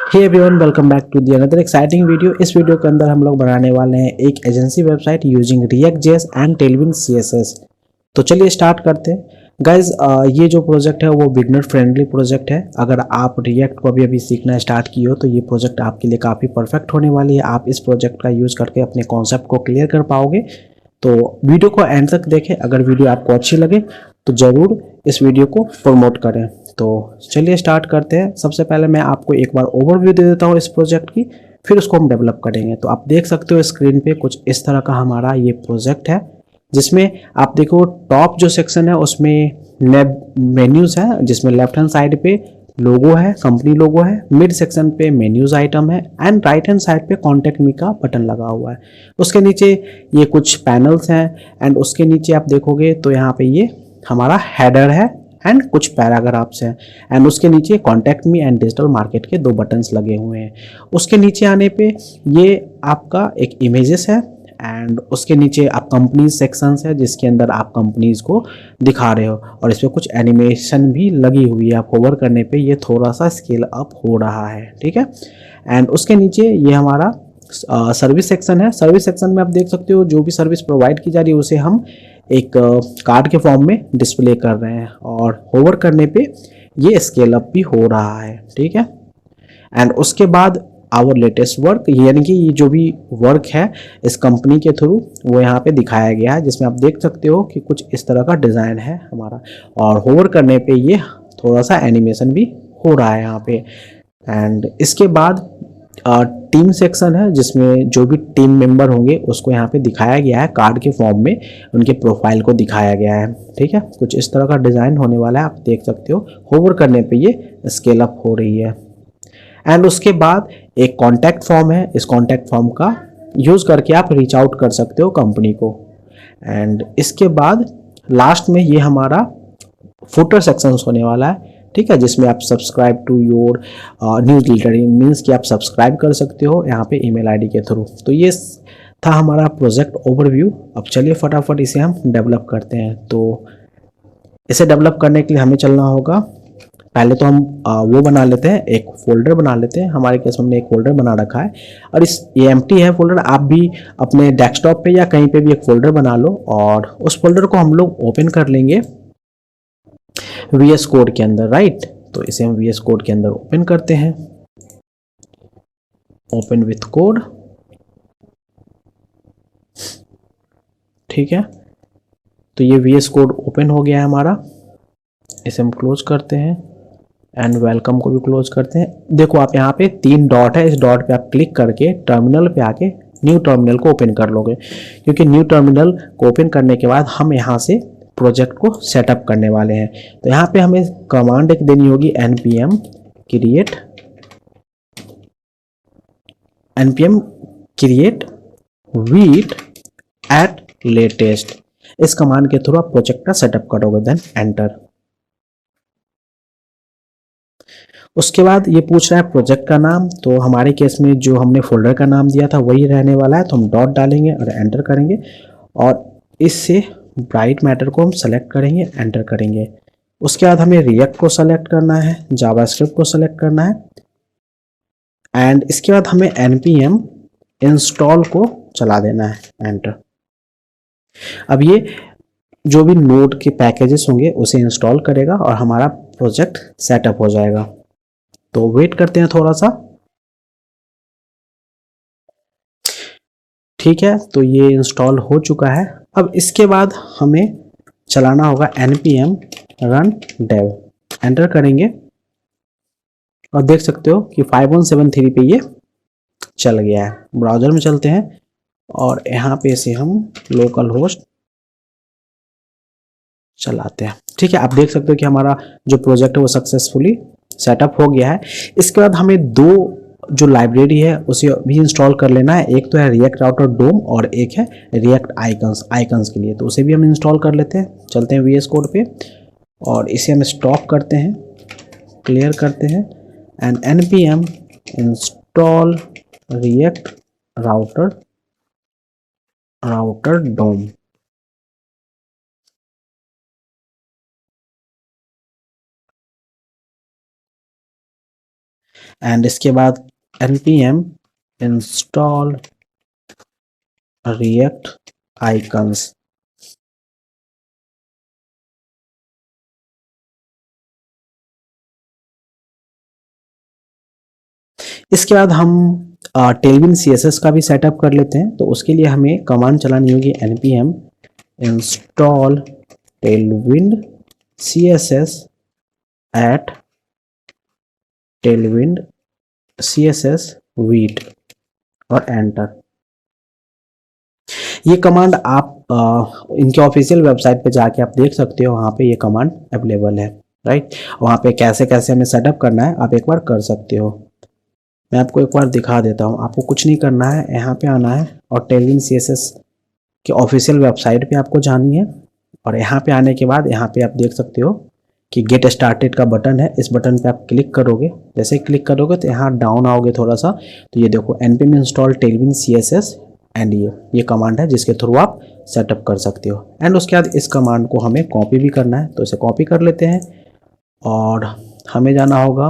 Hey everyone, welcome back to the another exciting video. इस वीडियो के अंदर हम लोग बनाने वाले हैं एक agency website using React JS and Tailwind CSS. तो चलिए स्टार्ट करते हैं गाइज। ये जो प्रोजेक्ट है वो बिगनर फ्रेंडली प्रोजेक्ट है। अगर आप रिएक्ट को अभी सीखना स्टार्ट किए हो तो ये प्रोजेक्ट आपके लिए काफ़ी परफेक्ट होने वाली है। आप इस प्रोजेक्ट का यूज़ करके अपने कॉन्सेप्ट को क्लियर कर पाओगे। तो वीडियो को एंड तक देखें। अगर वीडियो आपको अच्छी लगे तो ज़रूर इस वीडियो को प्रमोट करें। तो चलिए स्टार्ट करते हैं। सबसे पहले मैं आपको एक बार ओवरव्यू दे देता हूँ इस प्रोजेक्ट की, फिर उसको हम डेवलप करेंगे। तो आप देख सकते हो स्क्रीन पे कुछ इस तरह का हमारा ये प्रोजेक्ट है, जिसमें आप देखो टॉप जो सेक्शन है उसमें मेन्यूज़ है, जिसमें लेफ्ट हैंड साइड पे लोगो है, कंपनी लोगो है। मिड सेक्शन पे मेन्यूज आइटम है एंड राइट हैंड साइड पे कॉन्टेक्ट मी का बटन लगा हुआ है। उसके नीचे ये कुछ पैनल्स हैं एंड उसके नीचे आप देखोगे तो यहाँ पे ये हमारा हेडर है एंड कुछ पैराग्राफ्स हैं एंड उसके नीचे contact me and digital market के दो बटन्स लगे हुए हैं। उसके नीचे आने पे ये आपका एक इमेजेस है एंड उसके नीचे आप कंपनीज सेक्शंस है, जिसके अंदर आप कंपनीज को दिखा रहे हो और इस पर कुछ एनिमेशन भी लगी हुई है। आप होवर करने पे ये थोड़ा सा स्केल अप हो रहा है, ठीक है। एंड उसके नीचे ये हमारा सर्विस सेक्शन है। सर्विस सेक्शन में आप देख सकते हो जो भी सर्विस प्रोवाइड की जा रही है उसे हम एक कार्ड के फॉर्म में डिस्प्ले कर रहे हैं और होवर करने पे ये स्केल अप भी हो रहा है, ठीक है। एंड उसके बाद आवर लेटेस्ट वर्क, यानी कि ये जो भी वर्क है इस कंपनी के थ्रू वो यहाँ पे दिखाया गया है, जिसमें आप देख सकते हो कि कुछ इस तरह का डिज़ाइन है हमारा और होवर करने पे ये थोड़ा सा एनिमेशन भी हो रहा है यहाँ पे। एंड इसके बाद टीम सेक्शन है, जिसमें जो भी टीम मेंबर होंगे उसको यहाँ पे दिखाया गया है कार्ड के फॉर्म में, उनके प्रोफाइल को दिखाया गया है, ठीक है। कुछ इस तरह का डिज़ाइन होने वाला है, आप देख सकते हो। होवर करने पे ये स्केल अप हो रही है। एंड उसके बाद एक कॉन्टैक्ट फॉर्म है। इस कॉन्टैक्ट फॉर्म का यूज़ करके आप रीच आउट कर सकते हो कंपनी को। एंड इसके बाद लास्ट में ये हमारा फुटर सेक्शन होने वाला है, ठीक है, जिसमें आप subscribe to your newsletter, means कि आप सब्सक्राइब कर सकते हो यहाँ पे ईमेल आईडी के थ्रू। तो ये था हमारा प्रोजेक्ट ओवरव्यू। अब चलिए फटाफट इसे हम डेवलप करते हैं। तो इसे डेवलप करने के लिए हमें चलना होगा, पहले तो हम वो बना लेते हैं, एक फोल्डर बना लेते हैं। हमारे केस में हमने एक फोल्डर बना रखा है और ये एम्प्टी है फोल्डर। आप भी अपने डेस्कटॉप पे या कहीं पे भी एक फोल्डर बना लो और उस फोल्डर को हम लोग ओपन कर लेंगे VS कोड के अंदर, राइट। तो इसे हम VS कोड के अंदर ओपन करते हैं, ओपन विथ कोड, ठीक है। तो ये VS कोड ओपन हो गया है हमारा। इसे हम क्लोज करते हैं एंड वेलकम को भी क्लोज करते हैं। देखो आप यहाँ पे 3 डॉट है, इस डॉट पे आप क्लिक करके टर्मिनल पे आके न्यू टर्मिनल को ओपन कर लोगे, क्योंकि न्यू टर्मिनल को ओपन करने के बाद हम यहाँ से प्रोजेक्ट को सेटअप करने वाले हैं। तो यहाँ पे हमें कमांड एक देनी होगी npm create with at latest। इस कमांड के थ्रू आप प्रोजेक्ट का सेटअप करोगे, देन एंटर। उसके बाद ये पूछ रहा है प्रोजेक्ट का नाम। तो हमारे केस में जो हमने फोल्डर का नाम दिया था वही रहने वाला है, तो हम डॉट डालेंगे और एंटर करेंगे और इससे ब्राइट मैटर को हम सेलेक्ट करेंगे, एंटर करेंगे। उसके बाद हमें रिएक्ट को सेलेक्ट करना है, जावास्क्रिप्ट को सेलेक्ट करना है एंड इसके बाद हमें npm इंस्टॉल को चला देना है, एंटर। अब ये जो भी नोड के पैकेजेस होंगे उसे इंस्टॉल करेगा और हमारा प्रोजेक्ट सेटअप हो जाएगा। तो वेट करते हैं थोड़ा सा, ठीक है। तो ये इंस्टॉल हो चुका है। अब इसके बाद हमें चलाना होगा npm run dev, एंटर करेंगे और देख सकते हो कि 5173 पे ये चल गया है। ब्राउजर में चलते हैं और यहाँ पे से हम लोकल होस्ट चलाते हैं, ठीक है। आप देख सकते हो कि हमारा जो प्रोजेक्ट है वो सक्सेसफुली सेटअप हो गया है। इसके बाद हमें दो जो लाइब्रेरी है उसे भी इंस्टॉल कर लेना है। एक तो है रिएक्ट राउटर डोम और एक है रिएक्ट आइकन्स के लिए, तो उसे भी हम इंस्टॉल कर लेते हैं। चलते हैं VS कोड पे और इसे हम स्टॉप करते हैं, क्लियर करते हैं and npm install React router DOM. And इसके बाद npm इंस्टॉल रिएक्ट आइकन्स। इसके बाद हम टेलविन CSS का भी सेटअप कर लेते हैं। तो उसके लिए हमें कमांड चलानी होगी npm install Tailwind CSS at Tailwind CSS Vite और एंटर। ये कमांड आप इनके ऑफिशियल वेबसाइट पे जाके आप देख सकते हो, वहाँ पे ये कमांड अवेलेबल है, राइट। वहाँ पे कैसे कैसे हमें सेटअप करना है आप एक बार कर सकते हो। मैं आपको एक बार दिखा देता हूँ। आपको कुछ नहीं करना है, यहाँ पे आना है और टेलविन CSS के ऑफिशियल वेबसाइट पे आपको जानी है। और यहाँ पे आने के बाद यहाँ पे आप देख सकते हो कि गेट स्टार्टेड का बटन है। इस बटन पे आप क्लिक करोगे। जैसे ही क्लिक करोगे तो यहाँ डाउन आओगे थोड़ा सा, तो ये देखो npm install Tailwind CSS and ये कमांड है जिसके थ्रू आप सेटअप कर सकते हो। एंड उसके बाद इस कमांड को हमें कॉपी भी करना है, तो इसे कॉपी कर लेते हैं और हमें जाना होगा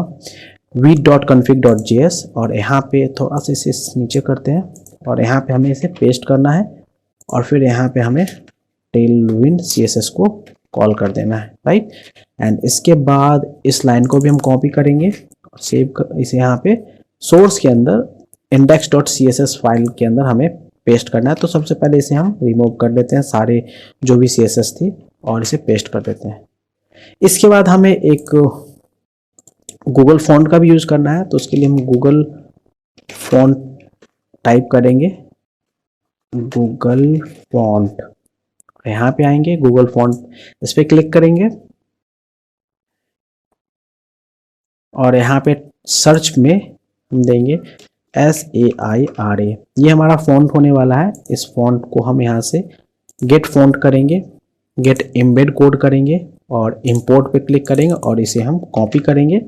vid.config.js और यहाँ पे थोड़ा सा इसे नीचे करते हैं और यहाँ पे हमें इसे पेस्ट करना है और फिर यहाँ पे हमें टेलविन CSS को कॉल कर देना है, राइट। एंड इसके बाद इस लाइन को भी हम कॉपी करेंगे और सेव कर इसे यहाँ पे सोर्स के अंदर index.css फाइल के अंदर हमें पेस्ट करना है। तो सबसे पहले इसे हम रिमूव कर लेते हैं सारे जो भी CSS थी और इसे पेस्ट कर देते हैं। इसके बाद हमें एक गूगल फॉन्ट का भी यूज करना है, तो उसके लिए हम गूगल फॉन्ट टाइप करेंगे, गूगल फॉन्ट। यहाँ पे आएंगे गूगल फॉन्ट, इस पर क्लिक करेंगे और यहाँ पे सर्च में हम देंगे SAIRA। ये हमारा फॉन्ट होने वाला है। इस फॉन्ट को हम यहाँ से गेट फॉन्ट करेंगे, गेट एम्बेड कोड करेंगे और इंपोर्ट पे क्लिक करेंगे और इसे हम कॉपी करेंगे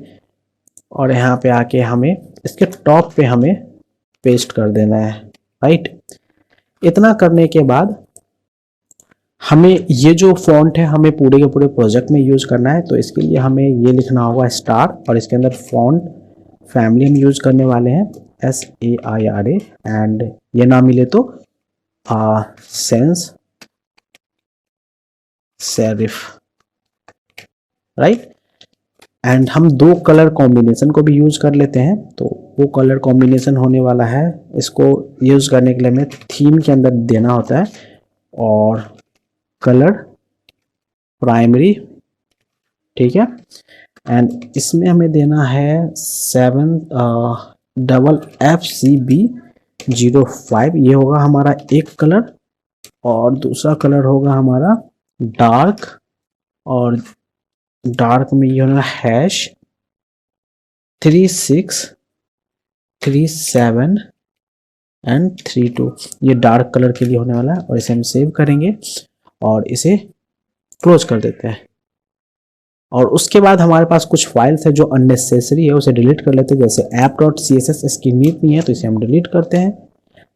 और यहाँ पे आके हमें इसके टॉप पे हमें पेस्ट कर देना है, राइट। इतना करने के बाद हमें ये जो फॉन्ट है हमें पूरे के पूरे प्रोजेक्ट में यूज करना है। तो इसके लिए हमें ये लिखना होगा स्टार और इसके अंदर फॉन्ट फैमिली हम यूज करने वाले हैं SAIRA एंड ये ना मिले तो सेंस सेरिफ, राइट। एंड हम दो कलर कॉम्बिनेशन को भी यूज कर लेते हैं। तो वो कलर कॉम्बिनेशन होने वाला है, इसको यूज करने के लिए हमें थीम के अंदर देना होता है और कलर प्राइमरी, ठीक है। एंड इसमें हमें देना है 7FCB05। ये होगा हमारा एक कलर और दूसरा कलर होगा हमारा डार्क, और डार्क में ये होना #3637 एंड 32। ये डार्क कलर के लिए होने वाला है और इसे हम सेव करेंगे और इसे क्लोज कर देते हैं। और उसके बाद हमारे पास कुछ फाइल्स है जो अननेसेसरी है, उसे डिलीट कर लेते हैं। जैसे app.css इसकी नीड नहीं है तो इसे हम डिलीट करते हैं।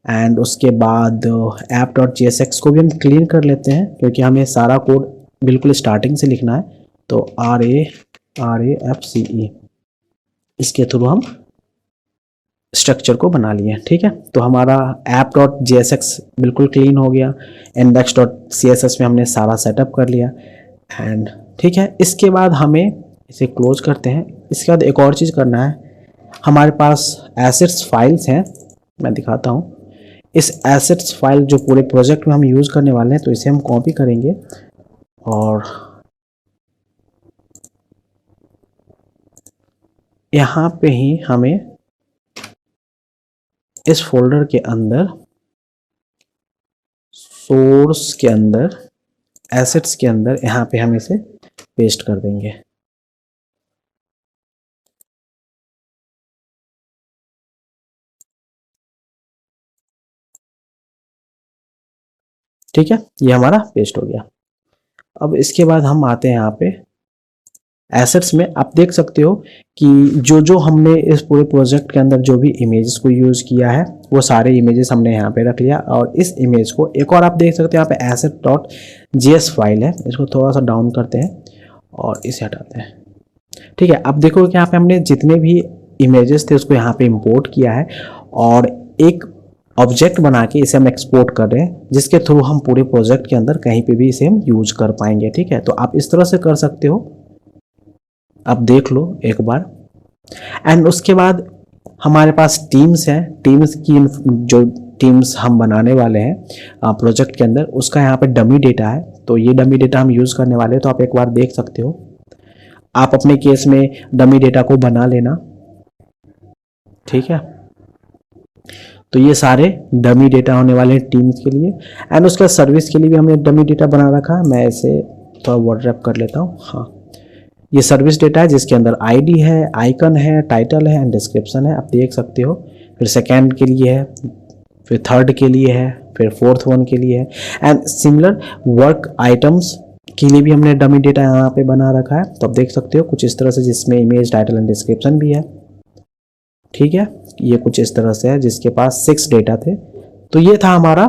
एंड उसके बाद app.jsx को भी हम क्लीन कर लेते हैं क्योंकि हमें सारा कोड बिल्कुल स्टार्टिंग से लिखना है। तो RAFCE इसके थ्रू हम स्ट्रक्चर को बना लिए, ठीक है। तो हमारा app.jsx बिल्कुल क्लीन हो गया, index.css में हमने सारा सेटअप कर लिया एंड ठीक है। इसके बाद हमें इसे क्लोज करते हैं। इसके बाद एक और चीज़ करना है, हमारे पास एसेट्स फाइल्स हैं, मैं दिखाता हूँ। इस एसेट्स फाइल जो पूरे प्रोजेक्ट में हम यूज़ करने वाले हैं, तो इसे हम कॉपी करेंगे और यहाँ पे ही हमें इस फोल्डर के अंदर सोर्स के अंदर एसेट्स के अंदर यहाँ पे हम इसे पेस्ट कर देंगे। ठीक है, ये हमारा पेस्ट हो गया। अब इसके बाद हम आते हैं यहाँ पे एसेट्स में। आप देख सकते हो कि जो हमने इस पूरे प्रोजेक्ट के अंदर जो भी इमेजेस को यूज़ किया है वो सारे इमेजेस हमने यहाँ पे रख लिया। और इस इमेज को एक और आप देख सकते हो यहाँ पे asset.js फाइल है, इसको थोड़ा सा डाउन करते हैं और इसे हटाते हैं। ठीक है, अब देखो कि यहाँ पे हमने जितने भी इमेजेस थे उसको यहाँ पे इंपोर्ट किया है और एक ऑब्जेक्ट बना के इसे हम एक्सपोर्ट कर रहे हैं, जिसके थ्रू हम पूरे प्रोजेक्ट के अंदर कहीं पे भी इसे हम यूज कर पाएंगे। ठीक है, तो आप इस तरह से कर सकते हो, आप देख लो एक बार। एंड उसके बाद हमारे पास टीम्स हैं, टीम्स की जो टीम्स हम बनाने वाले हैं प्रोजेक्ट के अंदर, उसका यहाँ पे डमी डेटा है। तो ये डमी डेटा हम यूज़ करने वाले हैं, तो आप एक बार देख सकते हो। आप अपने केस में डमी डेटा को बना लेना, ठीक है। तो ये सारे डमी डेटा होने वाले हैं टीम्स के लिए। एंड उसका सर्विस के लिए भी हमने डमी डेटा बना रखा है। मैं इसे थोड़ा वर्ड रैप कर लेता हूँ। हाँ, ये सर्विस डेटा है जिसके अंदर आईडी है, आइकन है, टाइटल है एंड डिस्क्रिप्शन है, आप देख सकते हो। फिर सेकेंड के लिए है, फिर थर्ड के लिए है, फिर फोर्थ वन के लिए है। एंड सिमिलर वर्क आइटम्स के लिए भी हमने डमी डेटा यहाँ पे बना रखा है। तो आप देख सकते हो कुछ इस तरह से, जिसमें इमेज, टाइटल एंड डिस्क्रिप्शन भी है। ठीक है, ये कुछ इस तरह से है, जिसके पास 6 डेटा थे। तो ये था हमारा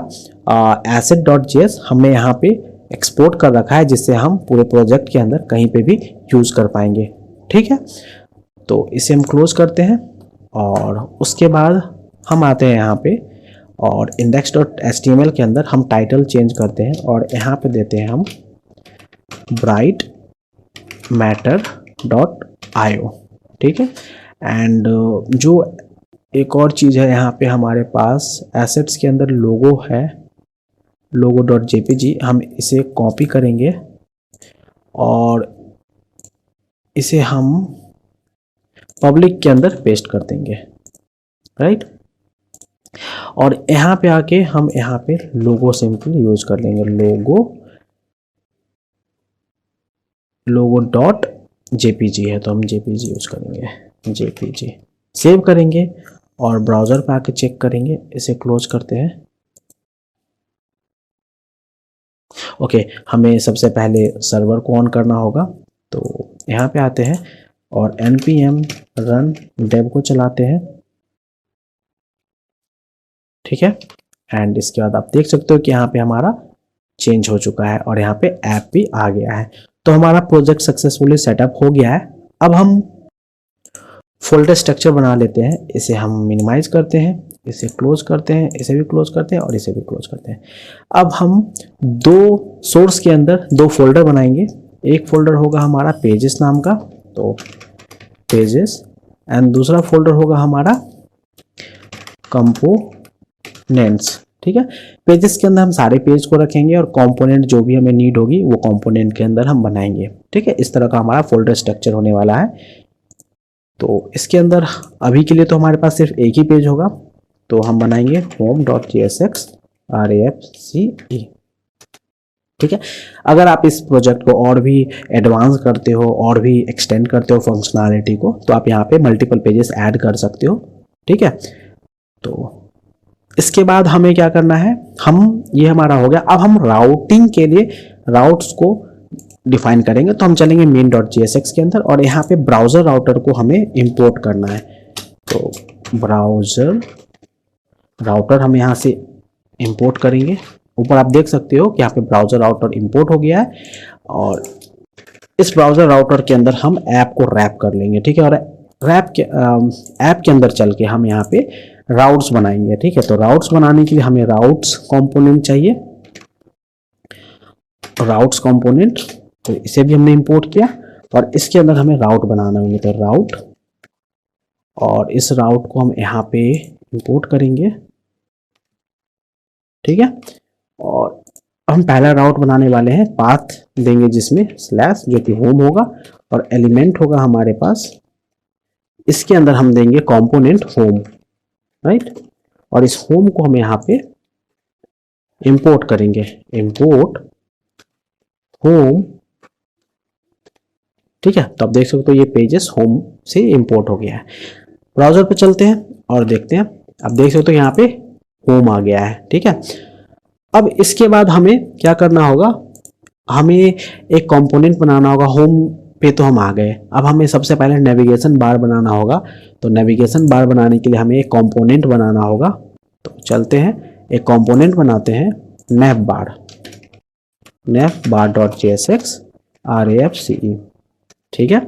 asset.js, हमने यहाँ पे एक्सपोर्ट कर रखा है, जिससे हम पूरे प्रोजेक्ट के अंदर कहीं पे भी यूज कर पाएंगे। ठीक है, तो इसे हम क्लोज करते हैं और उसके बाद हम आते हैं यहाँ पे और index.html के अंदर हम टाइटल चेंज करते हैं और यहाँ पे देते हैं हम ब्राइट मैटर.io। ठीक है, एंड जो एक और चीज़ है यहाँ पे हमारे पास एसेट्स के अंदर लोगो है, logo.jpg। हम इसे कॉपी करेंगे और इसे हम पब्लिक के अंदर पेस्ट कर देंगे, राइट। और यहाँ पे आके हम यहाँ पे लोगो सिंपल यूज कर लेंगे, logo.jpg है तो हम jpg यूज करेंगे, jpg सेव करेंगे और ब्राउज़र पे आके चेक करेंगे। इसे क्लोज करते हैं। ओके, हमें सबसे पहले सर्वर को ऑन करना होगा, तो यहाँ पे आते हैं और npm run dev को चलाते हैं। ठीक है, एंड इसके बाद आप देख सकते हो कि यहाँ पे हमारा चेंज हो चुका है और यहाँ पे ऐप भी आ गया है। तो हमारा प्रोजेक्ट सक्सेसफुली सेटअप हो गया है। अब हम फोल्डर स्ट्रक्चर बना लेते हैं। इसे हम मिनिमाइज करते हैं, इसे क्लोज करते हैं, इसे भी क्लोज करते हैं और इसे भी क्लोज करते हैं। अब हम दो सोर्स के अंदर 2 फोल्डर बनाएंगे। एक फोल्डर होगा हमारा पेजेस नाम का, तो पेजेस, एंड दूसरा फोल्डर होगा हमारा कंपोनेंट्स। ठीक है, पेजेस के अंदर हम सारे पेज को रखेंगे और कंपोनेंट जो भी हमें नीड होगी वो कंपोनेंट के अंदर हम बनाएंगे। ठीक है, इस तरह का हमारा फोल्डर स्ट्रक्चर होने वाला है। तो इसके अंदर अभी के लिए तो हमारे पास सिर्फ एक ही पेज होगा, तो हम बनाएंगे home.jsx rafce। ठीक है, अगर आप इस प्रोजेक्ट को और भी एडवांस करते हो और भी एक्सटेंड करते हो फंक्शनैलिटी को, तो आप यहाँ पे मल्टीपल पेजेस ऐड कर सकते हो। ठीक है, तो इसके बाद हमें क्या करना है, ये हमारा हो गया। अब हम राउटिंग के लिए राउट्स को डिफाइन करेंगे। तो हम चलेंगे main.jsx के अंदर और यहाँ पे ब्राउज़र राउटर को हमें इंपोर्ट करना है। तो ब्राउज़र राउटर हम यहाँ से इंपोर्ट करेंगे। ऊपर आप देख सकते हो कि यहाँ पे ब्राउज़र राउटर इंपोर्ट हो गया है और इस ब्राउज़र राउटर के अंदर हम ऐप को रैप कर लेंगे। ठीक है, और ऐप के अंदर चल के हम यहाँ पे राउट्स बनाएंगे। ठीक है, तो राउट्स बनाने के लिए हमें राउट्स कंपोनेंट चाहिए, राउट्स कंपोनेंट, तो इसे भी हमने इंपोर्ट किया और इसके अंदर हमें राउट बनाना होंगे। तो राउट, और इस राउट को हम यहाँ पे इंपोर्ट करेंगे। ठीक है, और हम पहला राउट बनाने वाले हैं, पाथ देंगे जिसमें स्लैश जो कि होम होगा और एलिमेंट होगा हमारे पास, इसके अंदर हम देंगे कंपोनेंट होम, राइट। और इस होम को हम यहाँ पे इंपोर्ट करेंगे, इंपोर्ट होम। ठीक है, तो आप देख सकते हो ये पेजेस होम से इंपोर्ट हो गया है। ब्राउज़र पे चलते हैं और देखते हैं। आप देख सकते हो यहाँ पे होम आ गया है। ठीक है, अब इसके बाद हमें क्या करना होगा, हमें एक कंपोनेंट बनाना होगा। होम पे तो हम आ गए, अब हमें सबसे पहले नेविगेशन बार बनाना होगा। तो नेविगेशन बार बनाने के लिए हमें एक कंपोनेंट बनाना होगा। तो चलते हैं, एक कंपोनेंट बनाते हैं, navbar.jsx rafce। ठीक है,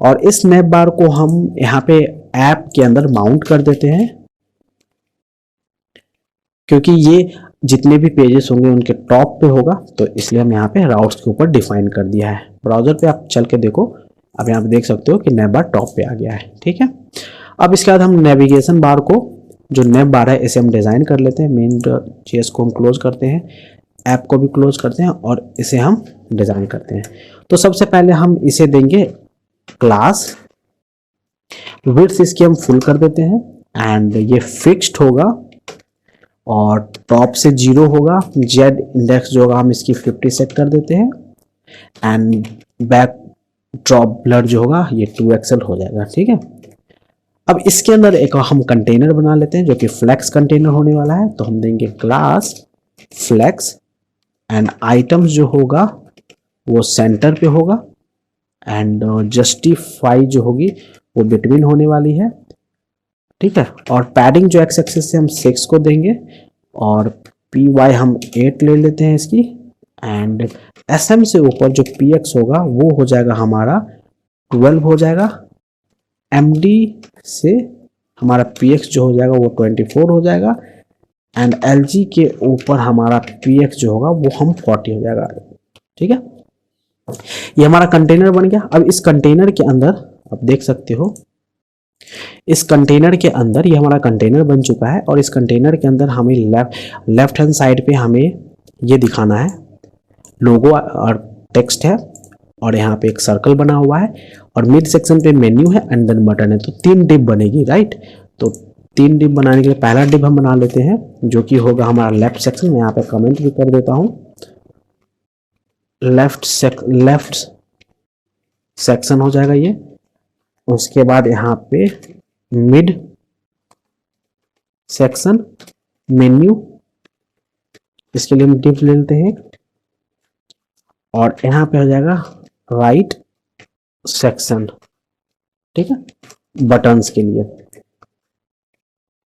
और इस नैव बार को हम यहाँ पे ऐप के अंदर माउंट कर देते हैं, क्योंकि ये जितने भी पेजेस होंगे उनके टॉप पे होगा, तो इसलिए हम यहाँ पे राउट्स के ऊपर डिफाइन कर दिया है। ब्राउजर पे आप चल के देखो, अब यहाँ पे देख सकते हो कि नैव बार टॉप पे आ गया है। ठीक है, अब इसके बाद हम नेविगेशन बार को, जो नैव बार है, इसे हम डिज़ाइन कर लेते हैं। मेन चीज़ को हम क्लोज करते हैं, ऐप को भी क्लोज करते हैं और इसे हम डिज़ाइन करते हैं। तो सबसे पहले हम इसे देंगे क्लास, विड्थ इसकी हम फुल कर देते हैं एंड ये फिक्स्ड होगा और टॉप से 0 होगा। जेड इंडेक्स जो होगा हम इसकी 50 सेट कर देते हैं एंड बैक ड्रॉप ब्लर जो होगा ये 2XL हो जाएगा। ठीक है, अब इसके अंदर एक हम कंटेनर बना लेते हैं जो कि फ्लेक्स कंटेनर होने वाला है। तो हम देंगे क्लास फ्लेक्स एंड आइटम्स जो होगा वो सेंटर पे होगा एंड जस्टिफाई जो होगी वो बिटवीन होने वाली है। ठीक है, और पैडिंग जो एक्स एक्सिस से हम 6 को देंगे और PY हम 8 ले लेते हैं इसकी एंड SM से ऊपर जो PX होगा वो हो जाएगा हमारा 12 हो जाएगा। MD से हमारा PX जो हो जाएगा वो 24 हो जाएगा एंड LG के ऊपर हमारा PX जो होगा वो हम 40 हो जाएगा। ठीक है, ये हमारा कंटेनर बन गया। अब इस कंटेनर के अंदर आप देख सकते हो, इस कंटेनर के अंदर ये हमारा कंटेनर बन चुका है और इस कंटेनर के अंदर हमें लेफ्ट हैंड साइड पे हमें ये दिखाना है, लोगो और टेक्स्ट है और यहाँ पे एक सर्कल बना हुआ है और मिड सेक्शन पे मेन्यू है एंड देन बटन है। तो 3 डिप बनेगी, राइट। तो 3 डिप बनाने के लिए पहला डिप हम बना लेते हैं जो कि होगा हमारा लेफ्ट सेक्शन। मैं यहाँ पे कमेंट भी कर देता हूँ, लेफ्ट सेक्शन हो जाएगा ये। उसके बाद यहाँ पे मिड सेक्शन मेन्यू, इसके लिए हम डिप ले लेते हैं और यहाँ पे हो जाएगा राइट सेक्शन। ठीक है, बटन्स के लिए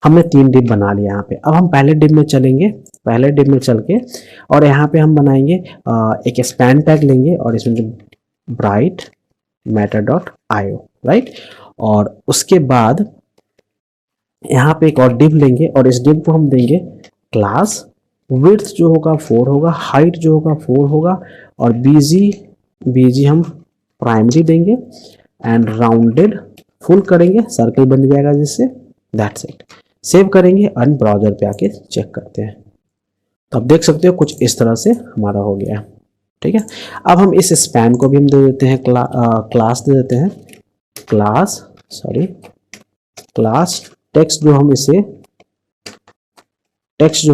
हमने 3 डिप बना लिया यहाँ पे। अब हम पहले डिप में चलेंगे, पहले डिप में चल के और यहाँ पे हम बनाएंगे एक स्पैन टैग लेंगे और इसमें जो ब्राइट मैटर डॉट आयो, राइट। और उसके बाद यहाँ पे एक और डिप लेंगे और इस डिप को हम देंगे क्लास, विड्थ जो होगा 4 होगा, हाइट जो होगा 4 होगा और बीजी हम प्राइमरी देंगे एंड राउंडेड फुल करेंगे, सर्कल बन जाएगा जिससे। दैट्स इट, सेव करेंगे एंड ब्राउजर पे आके चेक करते हैं। तो आप देख सकते हो कुछ इस तरह से हमारा हो गया है। ठीक है, अब हम इस स्पैन को भी हम दे देते हैं क्लास दे देते हैं, क्लास टेक्स्ट जो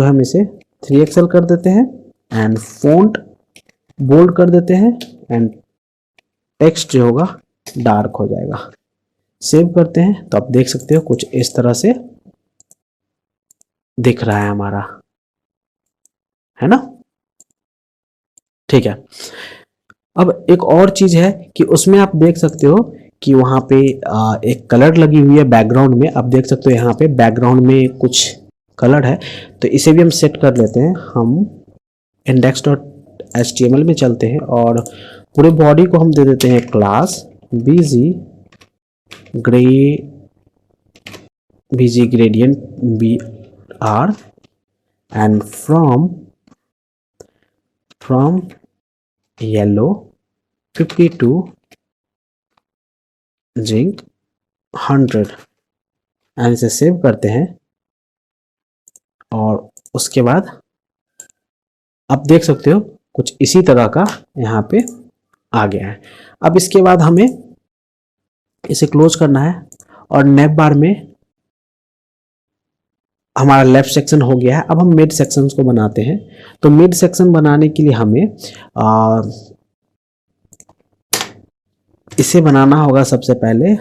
हम इसे 3XL कर देते हैं एंड फॉन्ट बोल्ड कर देते हैं एंड टेक्स्ट जो होगा डार्क हो जाएगा। सेव करते हैं तो आप देख सकते हो कुछ इस तरह से दिख रहा है हमारा, है ना। ठीक है, अब एक और चीज है कि उसमें आप देख सकते हो कि वहां पे एक कलर लगी हुई है बैकग्राउंड में। आप देख सकते हो यहाँ पे बैकग्राउंड में कुछ कलर है, तो इसे भी हम सेट कर लेते हैं। हम index.html में चलते हैं और पूरे बॉडी को हम दे देते हैं class BG gradient BR and from yellow 52 zinc 100 and इसे सेव करते हैं। और उसके बाद आप देख सकते हो कुछ इसी तरह का यहाँ पे आ गया है। अब इसके बाद हमें इसे क्लोज करना है और नैव बार में हमारा लेफ्ट सेक्शन हो गया है। अब हम मिड सेक्शन को बनाते हैं। तो मिड सेक्शन बनाने के लिए हमें इसे बनाना होगा। सबसे पहले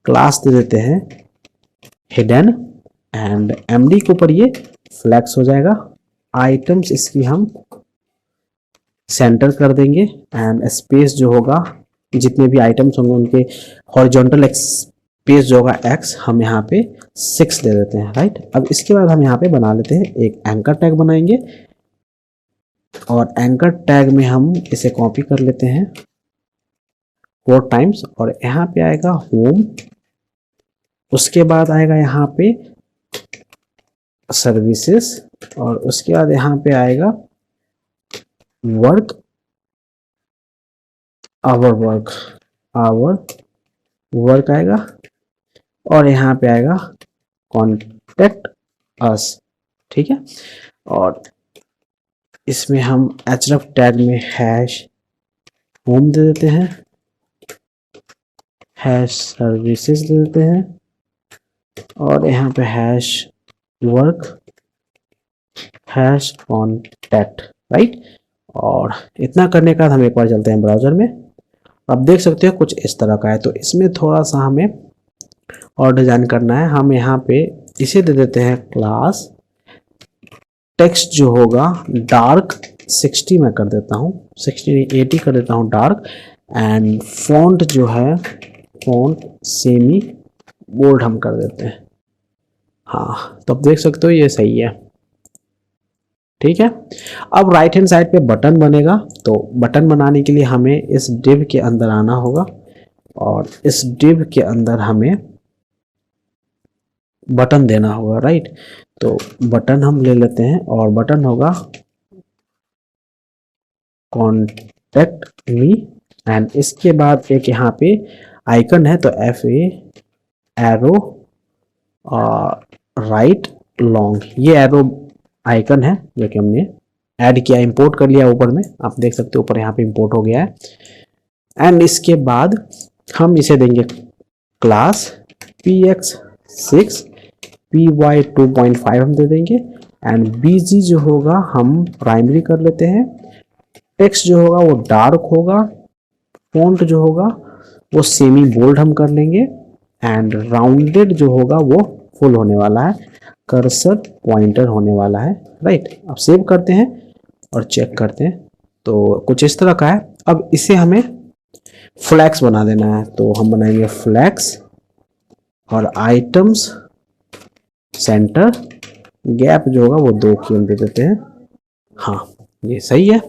क्लास दे देते हैं हिडन एंड MD के ऊपर ये फ्लैक्स हो जाएगा। आइटम्स इसकी हम सेंटर कर देंगे एंड स्पेस जो होगा, जितने भी आइटम्स होंगे उनके हॉरिजॉन्टल स्पेस जो होगा X, हम यहाँ पे 6 दे देते हैं, राइट। अब इसके बाद हम यहाँ पे बना लेते हैं एक एंकर टैग बनाएंगे और एंकर टैग में हम इसे कॉपी कर लेते हैं 4 टाइम्स और यहाँ पे आएगा होम उसके बाद आएगा यहाँ पे सर्विसेज, और उसके बाद यहाँ पे आएगा work, our work, our work आएगा, और यहाँ पे आएगा कॉन्टेक्ट अस। ठीक है, और इसमें हम href टैग में हैश होम दे देते हैं, हैश सर्विसेज दे देते हैं, और यहाँ पे hash work, hash contact, right. और इतना करने के बाद हम एक बार चलते हैं ब्राउज़र में। अब देख सकते हो कुछ इस तरह का है। तो इसमें थोड़ा सा हमें और डिज़ाइन करना है। हम यहाँ पे इसे दे देते हैं क्लास, टेक्स्ट जो होगा डार्क 60 में कर देता हूँ, 60 80 कर देता हूँ डार्क, एंड फॉन्ट जो है फॉन्ट सेमी बोल्ड हम कर देते हैं। हाँ, तो अब देख सकते हो ये सही है। ठीक है, अब राइट हैंड साइड पे बटन बनेगा। तो बटन बनाने के लिए हमें इस डिव के अंदर आना होगा, और इस डिव के अंदर हमें बटन देना होगा, राइट। तो बटन हम ले लेते हैं, और बटन होगा कॉन्टेक्ट मी, एंड इसके बाद एक यहाँ पे आइकन है, तो FA एरो राइट लॉन्ग, ये एरो आइकन है जो कि हमने ऐड किया, इंपोर्ट कर लिया ऊपर में। आप देख सकते हो ऊपर यहाँ पे इंपोर्ट हो गया है। एंड इसके बाद हम इसे देंगे क्लास px6 py 2.5 हम दे देंगे, एंड bg जो होगा हम प्राइमरी कर लेते हैं, टेक्स्ट जो होगा वो डार्क होगा, फॉन्ट जो होगा वो सेमी बोल्ड हम कर लेंगे, एंड राउंडेड जो होगा वो फुल होने वाला है, कर्सर पॉइंटर होने वाला है, राइट। अब सेव करते हैं और चेक करते हैं, तो कुछ इस तरह का है। अब इसे हमें फ्लैक्स बना देना है, तो हम बनाएंगे फ्लैक्स, और आइटम्स सेंटर गैप जो होगा वो 2 की हम दे देते हैं। हाँ, ये सही है,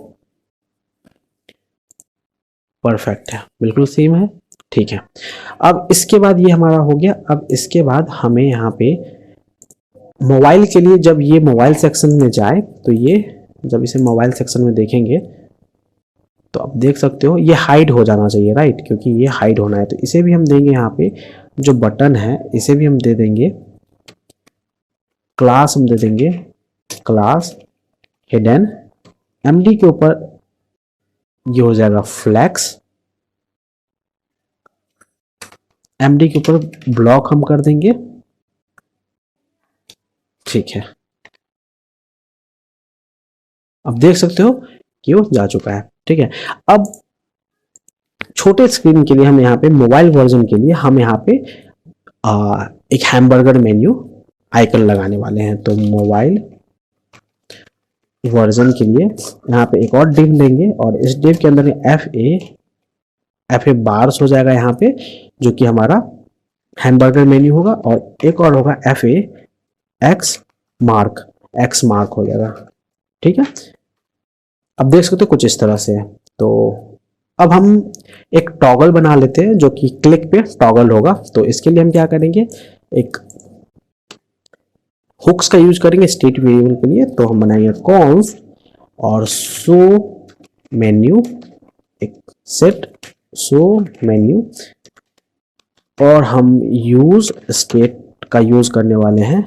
परफेक्ट है, बिल्कुल सेम है। ठीक है, अब इसके बाद ये हमारा हो गया। अब इसके बाद हमें यहाँ पे मोबाइल के लिए, जब ये मोबाइल सेक्शन में जाए, तो ये जब इसे मोबाइल सेक्शन में देखेंगे तो आप देख सकते हो ये हाइड हो जाना चाहिए, राइट, क्योंकि ये हाइड होना है। तो इसे भी हम देंगे, यहाँ पे जो बटन है इसे भी हम दे देंगे क्लास, हम दे देंगे क्लास हिडन, MD के ऊपर ये हो जाएगा फ्लैक्स, MD के ऊपर ब्लॉक हम कर देंगे। ठीक है, अब देख सकते हो कि वो जा चुका है। ठीक है, अब छोटे स्क्रीन के लिए हम यहाँ पे मोबाइल वर्जन के लिए हम यहाँ पे एक हैमबर्गर मेन्यू आइकन लगाने वाले हैं। तो मोबाइल वर्जन के लिए यहाँ पे एक और डिव लेंगे, और इस डिव के अंदर FA बार्स हो जाएगा यहाँ पे, जो कि हमारा हैमबर्गर मेन्यू होगा, और एक और होगा FA X मार्क हो जाएगा। ठीक है, अब देख सकते हो कुछ इस तरह से है। तो अब हम एक टॉगल बना लेते हैं जो कि क्लिक पे टॉगल होगा। तो इसके लिए हम क्या करेंगे, एक हुक्स का यूज करेंगे स्टेट वेरिएबल के लिए। तो हम बनाएंगे कॉन्स और शो मेन्यू, एक सेट शो मेन्यू, और हम यूज स्टेट का यूज करने वाले हैं,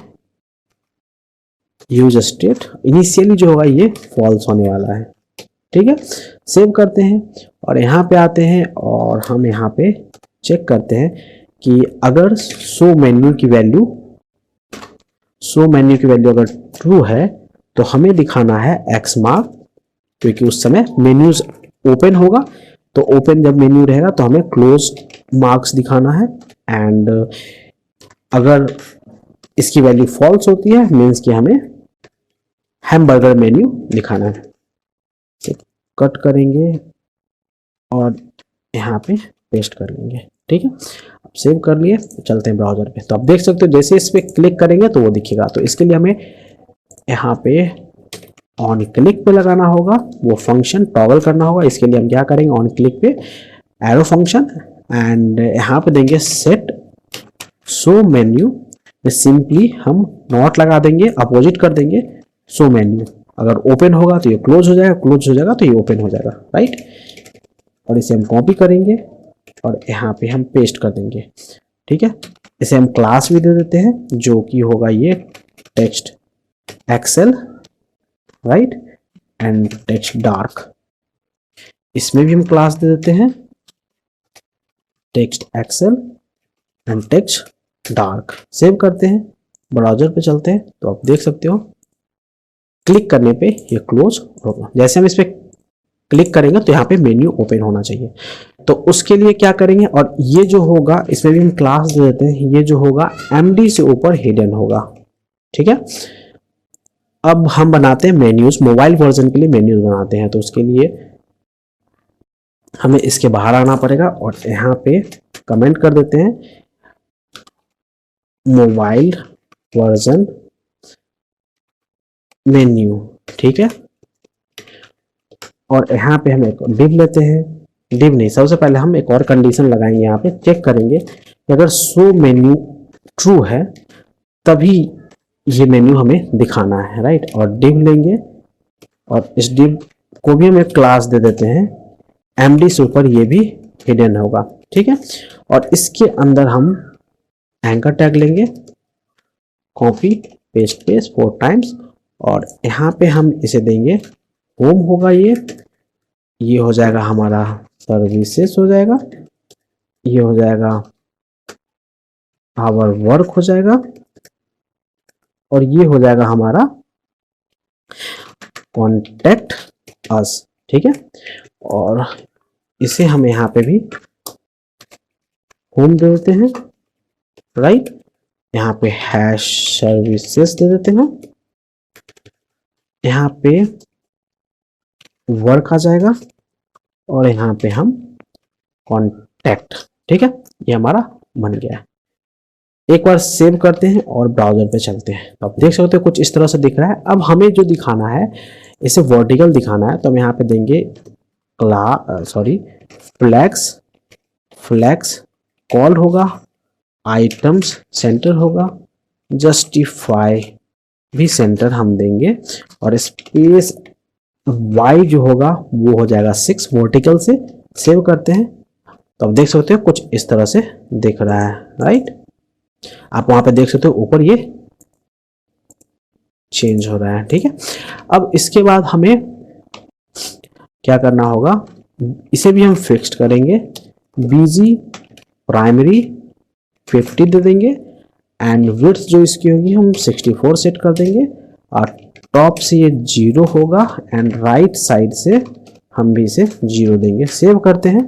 यूज स्टेट इनिशियली जो होगा ये फॉल्स होने वाला है। ठीक है, सेव करते हैं और यहाँ पे आते हैं, और हम यहाँ पे चेक करते हैं कि अगर शो मेन्यू की वैल्यू अगर ट्रू है तो हमें दिखाना है X मार्क, क्योंकि उस समय मेन्यूज ओपन होगा। तो ओपन जब मेन्यू रहेगा तो हमें क्लोज मार्क्स दिखाना है, एंड अगर इसकी वैल्यू फॉल्स होती है मीन्स कि हमें हैमबर्गर मेन्यू दिखाना है। कट करेंगे और यहाँ पे पेस्ट कर लेंगे। ठीक है, अब सेव कर लिए, चलते हैं ब्राउजर पे। तो आप देख सकते हो जैसे इस पे क्लिक करेंगे तो वो दिखेगा। तो इसके लिए हमें यहाँ पे ऑन क्लिक पे लगाना होगा, वो फंक्शन टॉगल करना होगा। इसके लिए हम क्या करेंगे, ऑन क्लिक पे एरो फंक्शन, एंड यहाँ पे देंगे सेट शो मेन्यू में सिंपली हम नॉट लगा देंगे, अपोजिट कर देंगे शो मेन्यू। अगर ओपन होगा तो ये क्लोज हो जाएगा, क्लोज हो जाएगा तो ये ओपन हो जाएगा, राइट। और इसे हम कॉपी करेंगे और यहाँ पे हम पेस्ट कर देंगे, ठीक है। इसे हम क्लास भी दे देते हैं जो कि होगा ये text XL, right, and text dark. इसमें भी हम क्लास दे देते हैं text XL and text dark. Save करते हैं, ब्राउजर पे चलते हैं तो आप देख सकते हो क्लिक करने पे ये क्लोज होगा। जैसे हम इस पे क्लिक करेंगे तो यहाँ पे मेन्यू ओपन होना चाहिए। तो उसके लिए क्या करेंगे, और ये जो होगा इसमें भी हम क्लास दे देते हैं, ये जो होगा एमडी से ऊपर हिडन होगा, ठीक है। अब हम बनाते हैं मेन्यूज, मोबाइल वर्जन के लिए मेन्यूज बनाते हैं। तो उसके लिए हमें इसके बाहर आना पड़ेगा और यहाँ पे कमेंट कर देते हैं मोबाइल वर्जन मेन्यू, ठीक है। और यहाँ पे हम एक डिव लेते हैं, डिव नहीं, सबसे पहले हम एक और कंडीशन लगाएंगे, यहाँ पे चेक करेंगे कि अगर शो मेन्यू ट्रू है तभी ये मेन्यू हमें दिखाना है, राइट। और डिव लेंगे और इस डिव को भी हम एक क्लास दे देते हैं, एमडी से ऊपर ये भी हिडन होगा, ठीक है। और इसके अंदर हम एंकर टैग लेंगे, कॉपी पेस्ट 4 टाइम्स, और यहाँ पे हम इसे देंगे होम होगा, ये हो जाएगा हमारा सर्विसेज हो जाएगा, ये हो जाएगा आवर वर्क हो जाएगा, और ये हो जाएगा हमारा कॉन्टेक्ट अस, ठीक है। और इसे हम यहाँ पे भी होम दे देते हैं, राइट। यहाँ पे हैश सर्विसेज दे देते हैं, यहाँ पे वर्क आ जाएगा, और यहाँ पे हम कॉन्टैक्ट, ठीक है। ये हमारा बन गया है। एक बार सेव करते हैं और ब्राउजर पे चलते हैं तो आप देख सकते हो कुछ इस तरह से दिख रहा है। अब हमें जो दिखाना है इसे वर्टिकल दिखाना है, तो हम यहाँ पे देंगे फ्लैक्स कॉल होगा, आइटम्स सेंटर होगा, जस्टिफाई भी सेंटर हम देंगे, और स्पेस वाई जो होगा वो हो जाएगा 6 वर्टिकल से। सेव करते हैं तो आप देख सकते हो कुछ इस तरह से दिख रहा है, राइट। आप वहां पे देख सकते हो ऊपर ये चेंज हो रहा है, ठीक है। अब इसके बाद हमें क्या करना होगा, इसे भी हम फिक्स्ड करेंगे, बीजी प्राइमरी 50 दे देंगे, एंड विड्थ जो इसकी होगी हम 64 सेट कर देंगे, और टॉप से ये 0 होगा, एंड राइट साइड से हम भी इसे 0 देंगे। सेव करते हैं,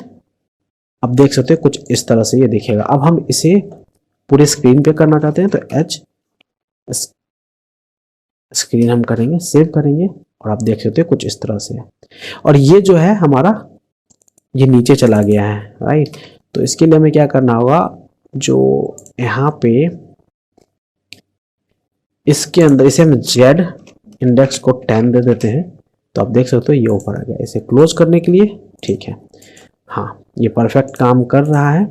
अब देख सकते हैं कुछ इस तरह से ये दिखेगा। अब हम इसे पूरे स्क्रीन पे करना चाहते हैं तो एच स्क्रीन हम करेंगे, सेव करेंगे, और आप देख सकते हैं कुछ इस तरह से। और ये जो है हमारा ये नीचे चला गया है, राइट। तो इसके लिए हमें क्या करना होगा, जो यहाँ पे इसके अंदर इसे हम जेड इंडेक्स को 10 दे देते हैं, तो आप देख सकते हो ये ऊपर आ गया। इसे क्लोज करने के लिए, ठीक है, हाँ ये परफेक्ट काम कर रहा है,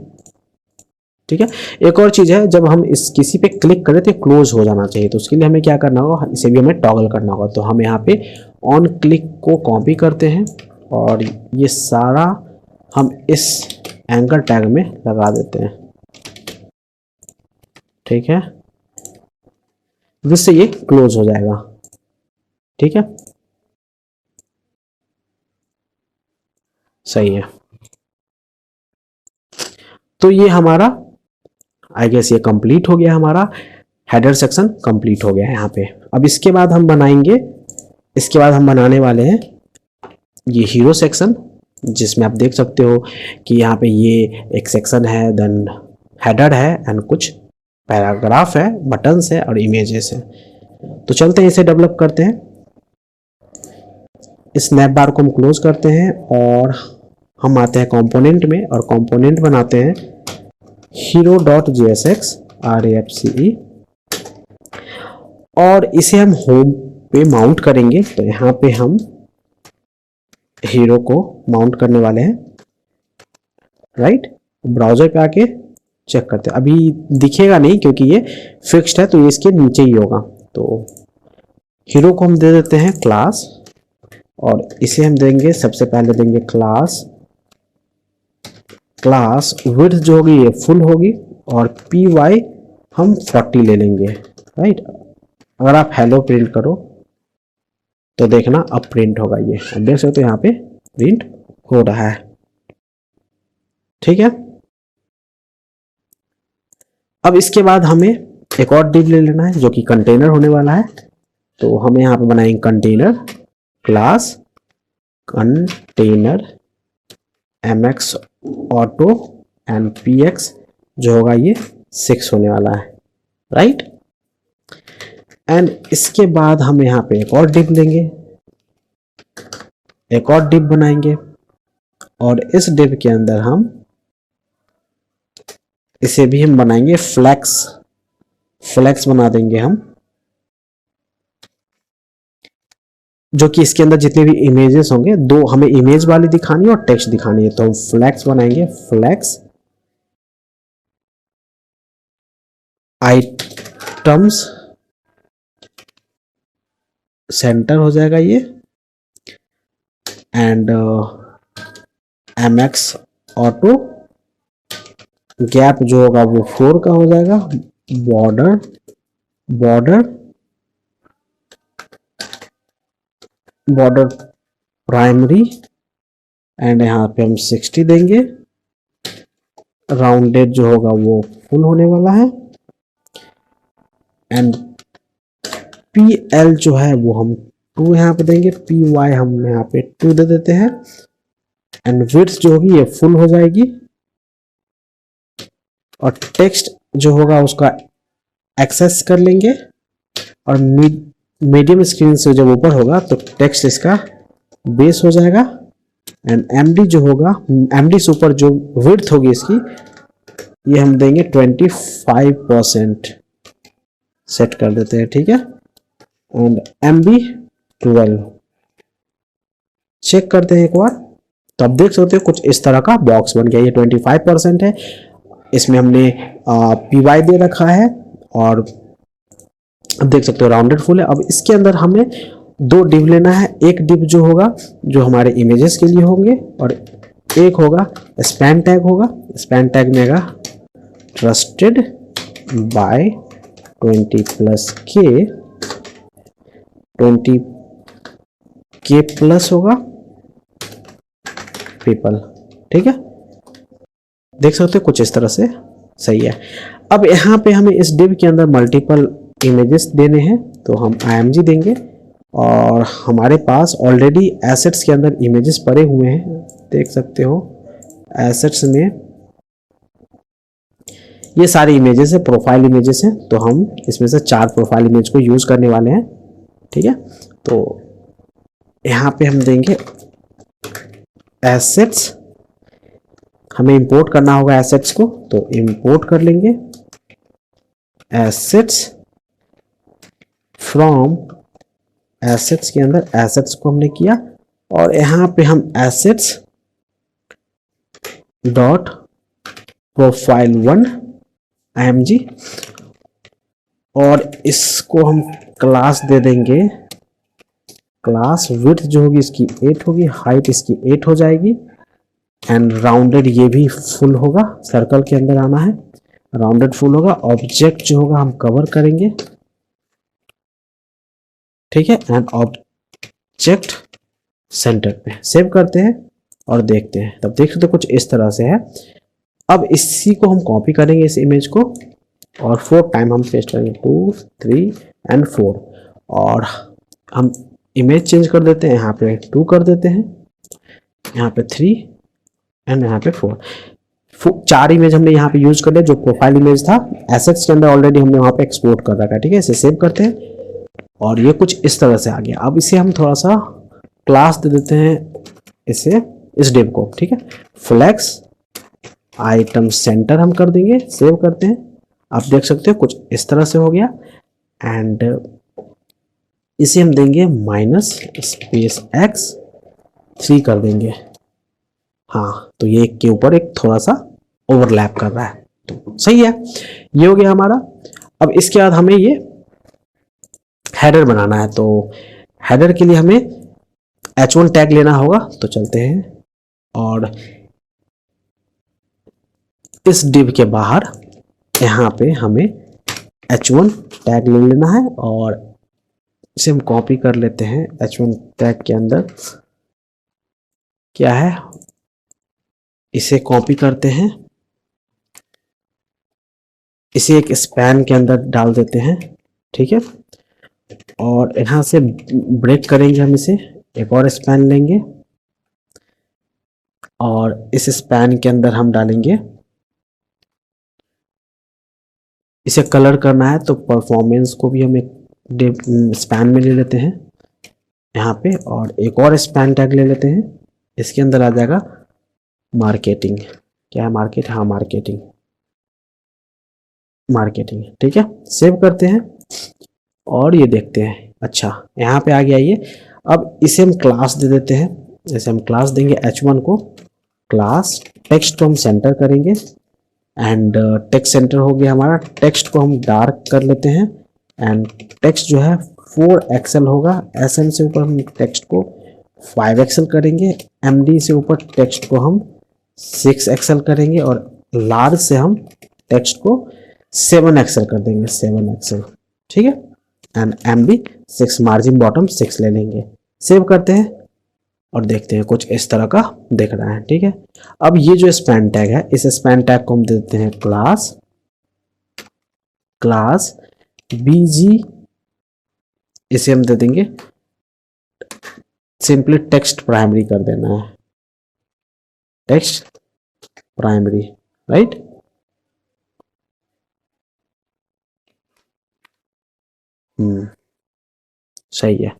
ठीक है। एक और चीज़ है, जब हम इस किसी पे क्लिक करें तो क्लोज हो जाना चाहिए, तो उसके लिए हमें क्या करना होगा, इसे भी हमें टॉगल करना होगा। तो हम यहाँ पे ऑन क्लिक को कॉपी करते हैं और ये सारा हम इस एंकर टैग में लगा देते हैं, ठीक है, जिससे ये क्लोज हो जाएगा, ठीक है, सही है। तो ये हमारा आई गेस ये कंप्लीट हो गया, हमारा हेडर सेक्शन कंप्लीट हो गया है यहाँ पे। अब इसके बाद हम बनाएंगे, इसके बाद हम बनाने वाले हैं ये हीरो सेक्शन, जिसमें आप देख सकते हो कि यहाँ पे ये एक सेक्शन है, देन हेडर है, एंड कुछ पैराग्राफ है, बटन्स है और इमेजेस है। तो चलते हैं इसे डेवलप करते हैं। इस स्नैप बार को हम क्लोज करते हैं और हम आते हैं कंपोनेंट में, और कंपोनेंट बनाते हैं hero.jsx RAFCE, और इसे हम होम पे माउंट करेंगे। तो यहाँ पे हम हीरो को माउंट करने वाले हैं, राइट। ब्राउजर पे आके चेक करते हैं। अभी दिखेगा नहीं क्योंकि ये फिक्स्ड है, तो ये इसके नीचे ही होगा। तो हीरो को हम दे देते हैं क्लास, और इसे हम देंगे, सबसे पहले देंगे क्लास विड्थ जो होगी ये फुल होगी, और पी वाई हम 40 ले लेंगे, राइट। अगर आप हेलो प्रिंट करो तो देखना अब प्रिंट होगा, ये अब देख सकते हो यहाँ पे प्रिंट हो रहा है, ठीक है। अब इसके बाद हमें एक और डिव ले लेना है जो कि कंटेनर होने वाला है। तो हमें यहाँ पे बनाएंगे container class container mx auto and px जो होगा ये 6 होने वाला है, राइट। एंड इसके बाद हम यहाँ पे एक और डिव लेंगे, एक और डिव बनाएंगे, और इस डिव के अंदर हम इसे भी हम बनाएंगे फ्लेक्स बना देंगे हम, जो कि इसके अंदर जितने भी इमेजेस होंगे, दो हमें इमेज वाली दिखानी है और टेक्स्ट दिखानी है, तो हम फ्लेक्स बनाएंगे, फ्लेक्स आइटम्स सेंटर हो जाएगा ये, एंड mx ऑटो गैप जो होगा वो 4 का हो जाएगा, बॉर्डर प्राइमरी, एंड यहाँ पे हम 60 देंगे, राउंडेड जो होगा वो फुल होने वाला है, एंड pl जो है वो हम 2 यहाँ पे देंगे, py हम यहाँ पे 2 दे देते हैं, एंड विड्थ जो होगी ये फुल हो जाएगी, और टेक्स्ट जो होगा उसका एक्सेस कर लेंगे, और मीडियम स्क्रीन से जब ऊपर होगा तो टेक्स्ट इसका बेस हो जाएगा, एंड md जो होगा, md से ऊपर जो विड्थ होगी इसकी ये हम देंगे 25% सेट कर देते हैं, ठीक है। एंड mb 12 चेक करते हैं एक बार, तो आप देख सकते हो कुछ इस तरह का बॉक्स बन गया। ये 25% है, इसमें हमने py दे रखा है, और अब देख सकते हो राउंडेड फुल है। अब इसके अंदर हमें 2 डिव लेना है, एक डिव जो होगा जो हमारे इमेजेस के लिए होंगे, और एक होगा स्पैन टैग होगा, स्पैन टैग में आएगा ट्रस्टेड बाय 20k प्लस होगा पीपल, ठीक है। देख सकते हो कुछ इस तरह से सही है। अब यहाँ पे हमें इस डिव के अंदर मल्टीपल इमेजेस देने हैं, तो हम img देंगे, और हमारे पास ऑलरेडी एसेट्स के अंदर इमेजेस पड़े हुए हैं, देख सकते हो एसेट्स में ये सारे इमेजेस है, प्रोफाइल इमेजेस हैं, तो हम इसमें से 4 प्रोफाइल इमेज को यूज करने वाले हैं, ठीक है। तो यहाँ पे हम देंगे एसेट्स, हमें इंपोर्ट करना होगा एसेट्स को, तो इंपोर्ट कर लेंगे एसेट्स फ्रॉम, एसेट्स के अंदर एसेट्स को हमने किया, और यहाँ पे हम एसेट्स डॉट प्रोफाइल 1 img, और इसको हम क्लास दे देंगे, क्लास विड्थ जो होगी इसकी 8 होगी, हाइट इसकी 8 हो जाएगी, एंड राउंडेड ये भी फुल होगा, सर्कल के अंदर आना है, राउंडेड फुल होगा। ऑब्जेक्ट जो होगा हम कवर करेंगे, ठीक है, एंड ऑब्जेक्ट सेंटर पे सेव करते हैं और देखते हैं, तब देख सकते कुछ इस तरह से है। अब इसी को हम कॉपी करेंगे इस इमेज को, और 4 टाइम हम पेस्ट करेंगे, 2 3 एंड 4, और हम इमेज चेंज कर देते हैं, यहाँ पे 2 कर देते हैं, यहाँ पे 3 एंड यहाँ पे 4। 4 इमेज हमने यहाँ पे यूज कर लिया, जो प्रोफाइल इमेज था एसेट्स के अंदर ऑलरेडी हमने वहाँ पे एक्सपोर्ट कर रखा है, ठीक है। इसे सेव करते हैं, और ये कुछ इस तरह से आ गया। अब इसे हम थोड़ा सा क्लास दे देते हैं इसे, इस डिव को, ठीक है। फ्लेक्स आइटम सेंटर हम कर देंगे, सेव करते हैं। आप देख सकते हो कुछ इस तरह से हो गया, एंड इसे हम देंगे -x 3 कर देंगे। हाँ, तो ये एक के ऊपर एक थोड़ा सा ओवरलैप कर रहा है, तो सही है, ये हो गया हमारा। अब इसके बाद हमें ये हेडर बनाना है, तो हेडर के लिए हमें h1 टैग लेना होगा। तो चलते हैं और इस डिव के बाहर यहाँ पे हमें h1 टैग ले लेना है और इसे हम कॉपी कर लेते हैं। h1 टैग के अंदर क्या है, इसे कॉपी करते हैं, इसे एक स्पैन के अंदर डाल देते हैं, ठीक है। और यहाँ से ब्रेक करेंगे हम इसे, एक और स्पैन लेंगे और इस स्पैन के अंदर हम डालेंगे, इसे कलर करना है तो परफॉर्मेंस को भी हम एक स्पैन में ले लेते हैं यहाँ पे, और एक और स्पैन टैग ले लेते हैं। इसके अंदर आ जाएगा मार्केटिंग, क्या है मार्केट, हाँ मार्केटिंग, मार्केटिंग, ठीक है। सेव करते हैं और ये देखते हैं, अच्छा यहाँ पे आ गया ये। अब इसे हम क्लास दे देते हैं, जैसे हम क्लास देंगे h1 को, क्लास टेक्स्ट को हम सेंटर करेंगे एंड टेक्स्ट सेंटर हो गया हमारा। टेक्स्ट को हम डार्क कर लेते हैं एंड टेक्स्ट जो है 4 एक्सेल होगा। SM से ऊपर हम टेक्स्ट को 5 एक्सेल करेंगे, MD से ऊपर टेक्स्ट को हम 6 एक्सेल करेंगे और लार्ज से हम टेक्स्ट को 7 एक्सेल कर देंगे, 7 एक्सेल, ठीक है। एंड MB 6, मार्जिन बॉटम 6 ले लेंगे। सेव करते हैं और देखते हैं कुछ इस तरह का दिख रहा है, ठीक है। अब ये जो स्पैन टैग है, इस स्पैन टैग को हम दे देते हैं क्लास BG, इसे हम दे देंगे सिंपली टेक्स्ट प्राइमरी कर देना है, टेक्स्ट प्राइमरी, राइट। सही है,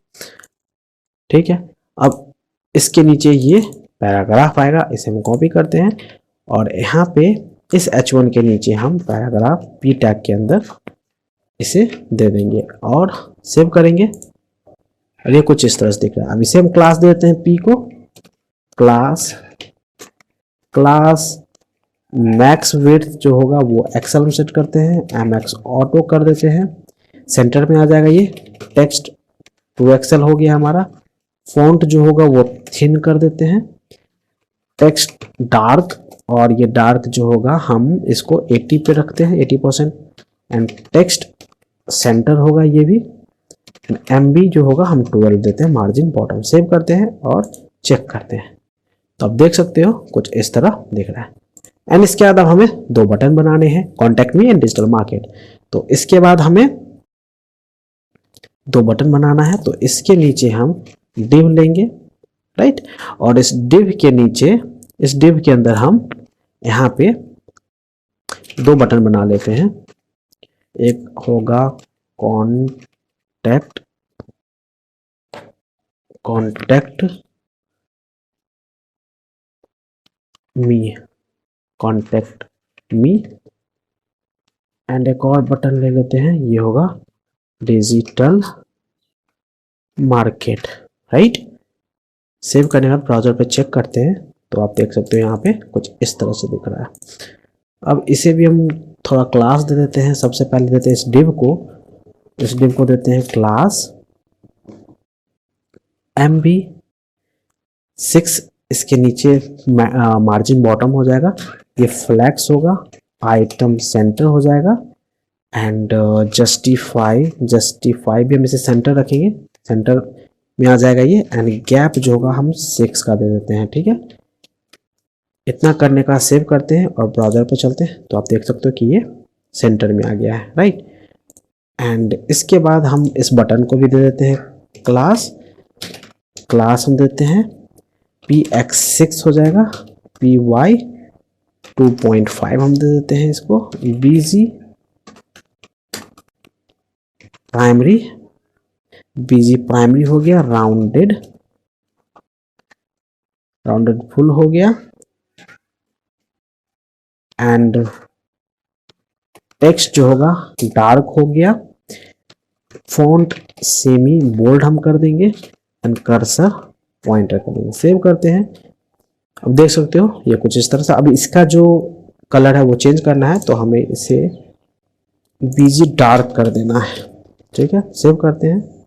ठीक है। अब इसके नीचे ये पैराग्राफ आएगा, इसे हम कॉपी करते हैं और यहाँ पे इस h1 के नीचे हम पैराग्राफ p टैग के अंदर इसे दे देंगे और सेव करेंगे और ये कुछ इस तरह से दिख रहा है। अब इसे हम क्लास दे देते हैं p को, क्लास मैक्स विड्थ जो होगा वो एक्सेल में सेट करते हैं, mx ऑटो कर देते हैं, सेंटर में आ जाएगा ये। टेक्स्ट 2 एक्सेल हो गया हमारा। फॉन्ट जो होगा वो थिन कर देते हैं, टेक्स्ट डार्क, और ये डार्क जो होगा हम इसको 80 पे रखते हैं, 80%। एंड टेक्स्ट सेंटर होगा ये भी। MB जो होगा हम 12 देते हैं, मार्जिन बॉटम। सेव करते हैं और चेक करते हैं, तो आप देख सकते हो कुछ इस तरह दिख रहा है। एंड इसके बाद अब हमें 2 बटन बनाने हैं, contact me and digital market. तो इसके बाद हमें 2 बटन बनाना है, तो इसके नीचे हम डिव लेंगे, राइट। और इस डिव के नीचे, इस डिव के अंदर हम यहाँ पे 2 बटन बना लेते हैं। एक होगा कॉन्टैक्ट मी, एंड एक और बटन ले लेते हैं, ये होगा डिजिटल मार्केट, राइट। सेव करने के बाद ब्राउजर पे चेक करते हैं, तो आप देख सकते हो यहाँ पे कुछ इस तरह से दिख रहा है। अब इसे भी हम थोड़ा क्लास दे देते हैं। सबसे पहले देते हैं इस डिव को देते हैं क्लास MB 6, इसके नीचे मार्जिन बॉटम हो जाएगा, ये फ्लैक्स होगा, आइटम सेंटर हो जाएगा एंड जस्टिफाई भी हम इसे सेंटर रखेंगे, सेंटर में आ जाएगा ये। एंड गैप जो होगा हम 6 का दे देते हैं, ठीक है। इतना करने का सेव करते हैं और ब्राउजर पर चलते हैं, तो आप देख सकते हो कि ये सेंटर में आ गया है, राइट। एंड इसके बाद हम इस बटन को भी दे देते हैं क्लास हम देते हैं PX6 हो जाएगा, PY 2.5 हम दे देते हैं इसको, BG प्राइमरी हो गया, राउंडेड फुल हो गया। एंड टेक्स्ट जो होगा डार्क हो गया, फॉन्ट सेमी बोल्ड हम कर देंगे एंड कर्सर पॉइंटर कर देंगे। सेव करते हैं। अब देख सकते हो ये कुछ इस तरह से। अब इसका जो कलर है वो चेंज करना है, तो हमें इसे बीजी डार्क कर देना है। ठीक है, सेव करते हैं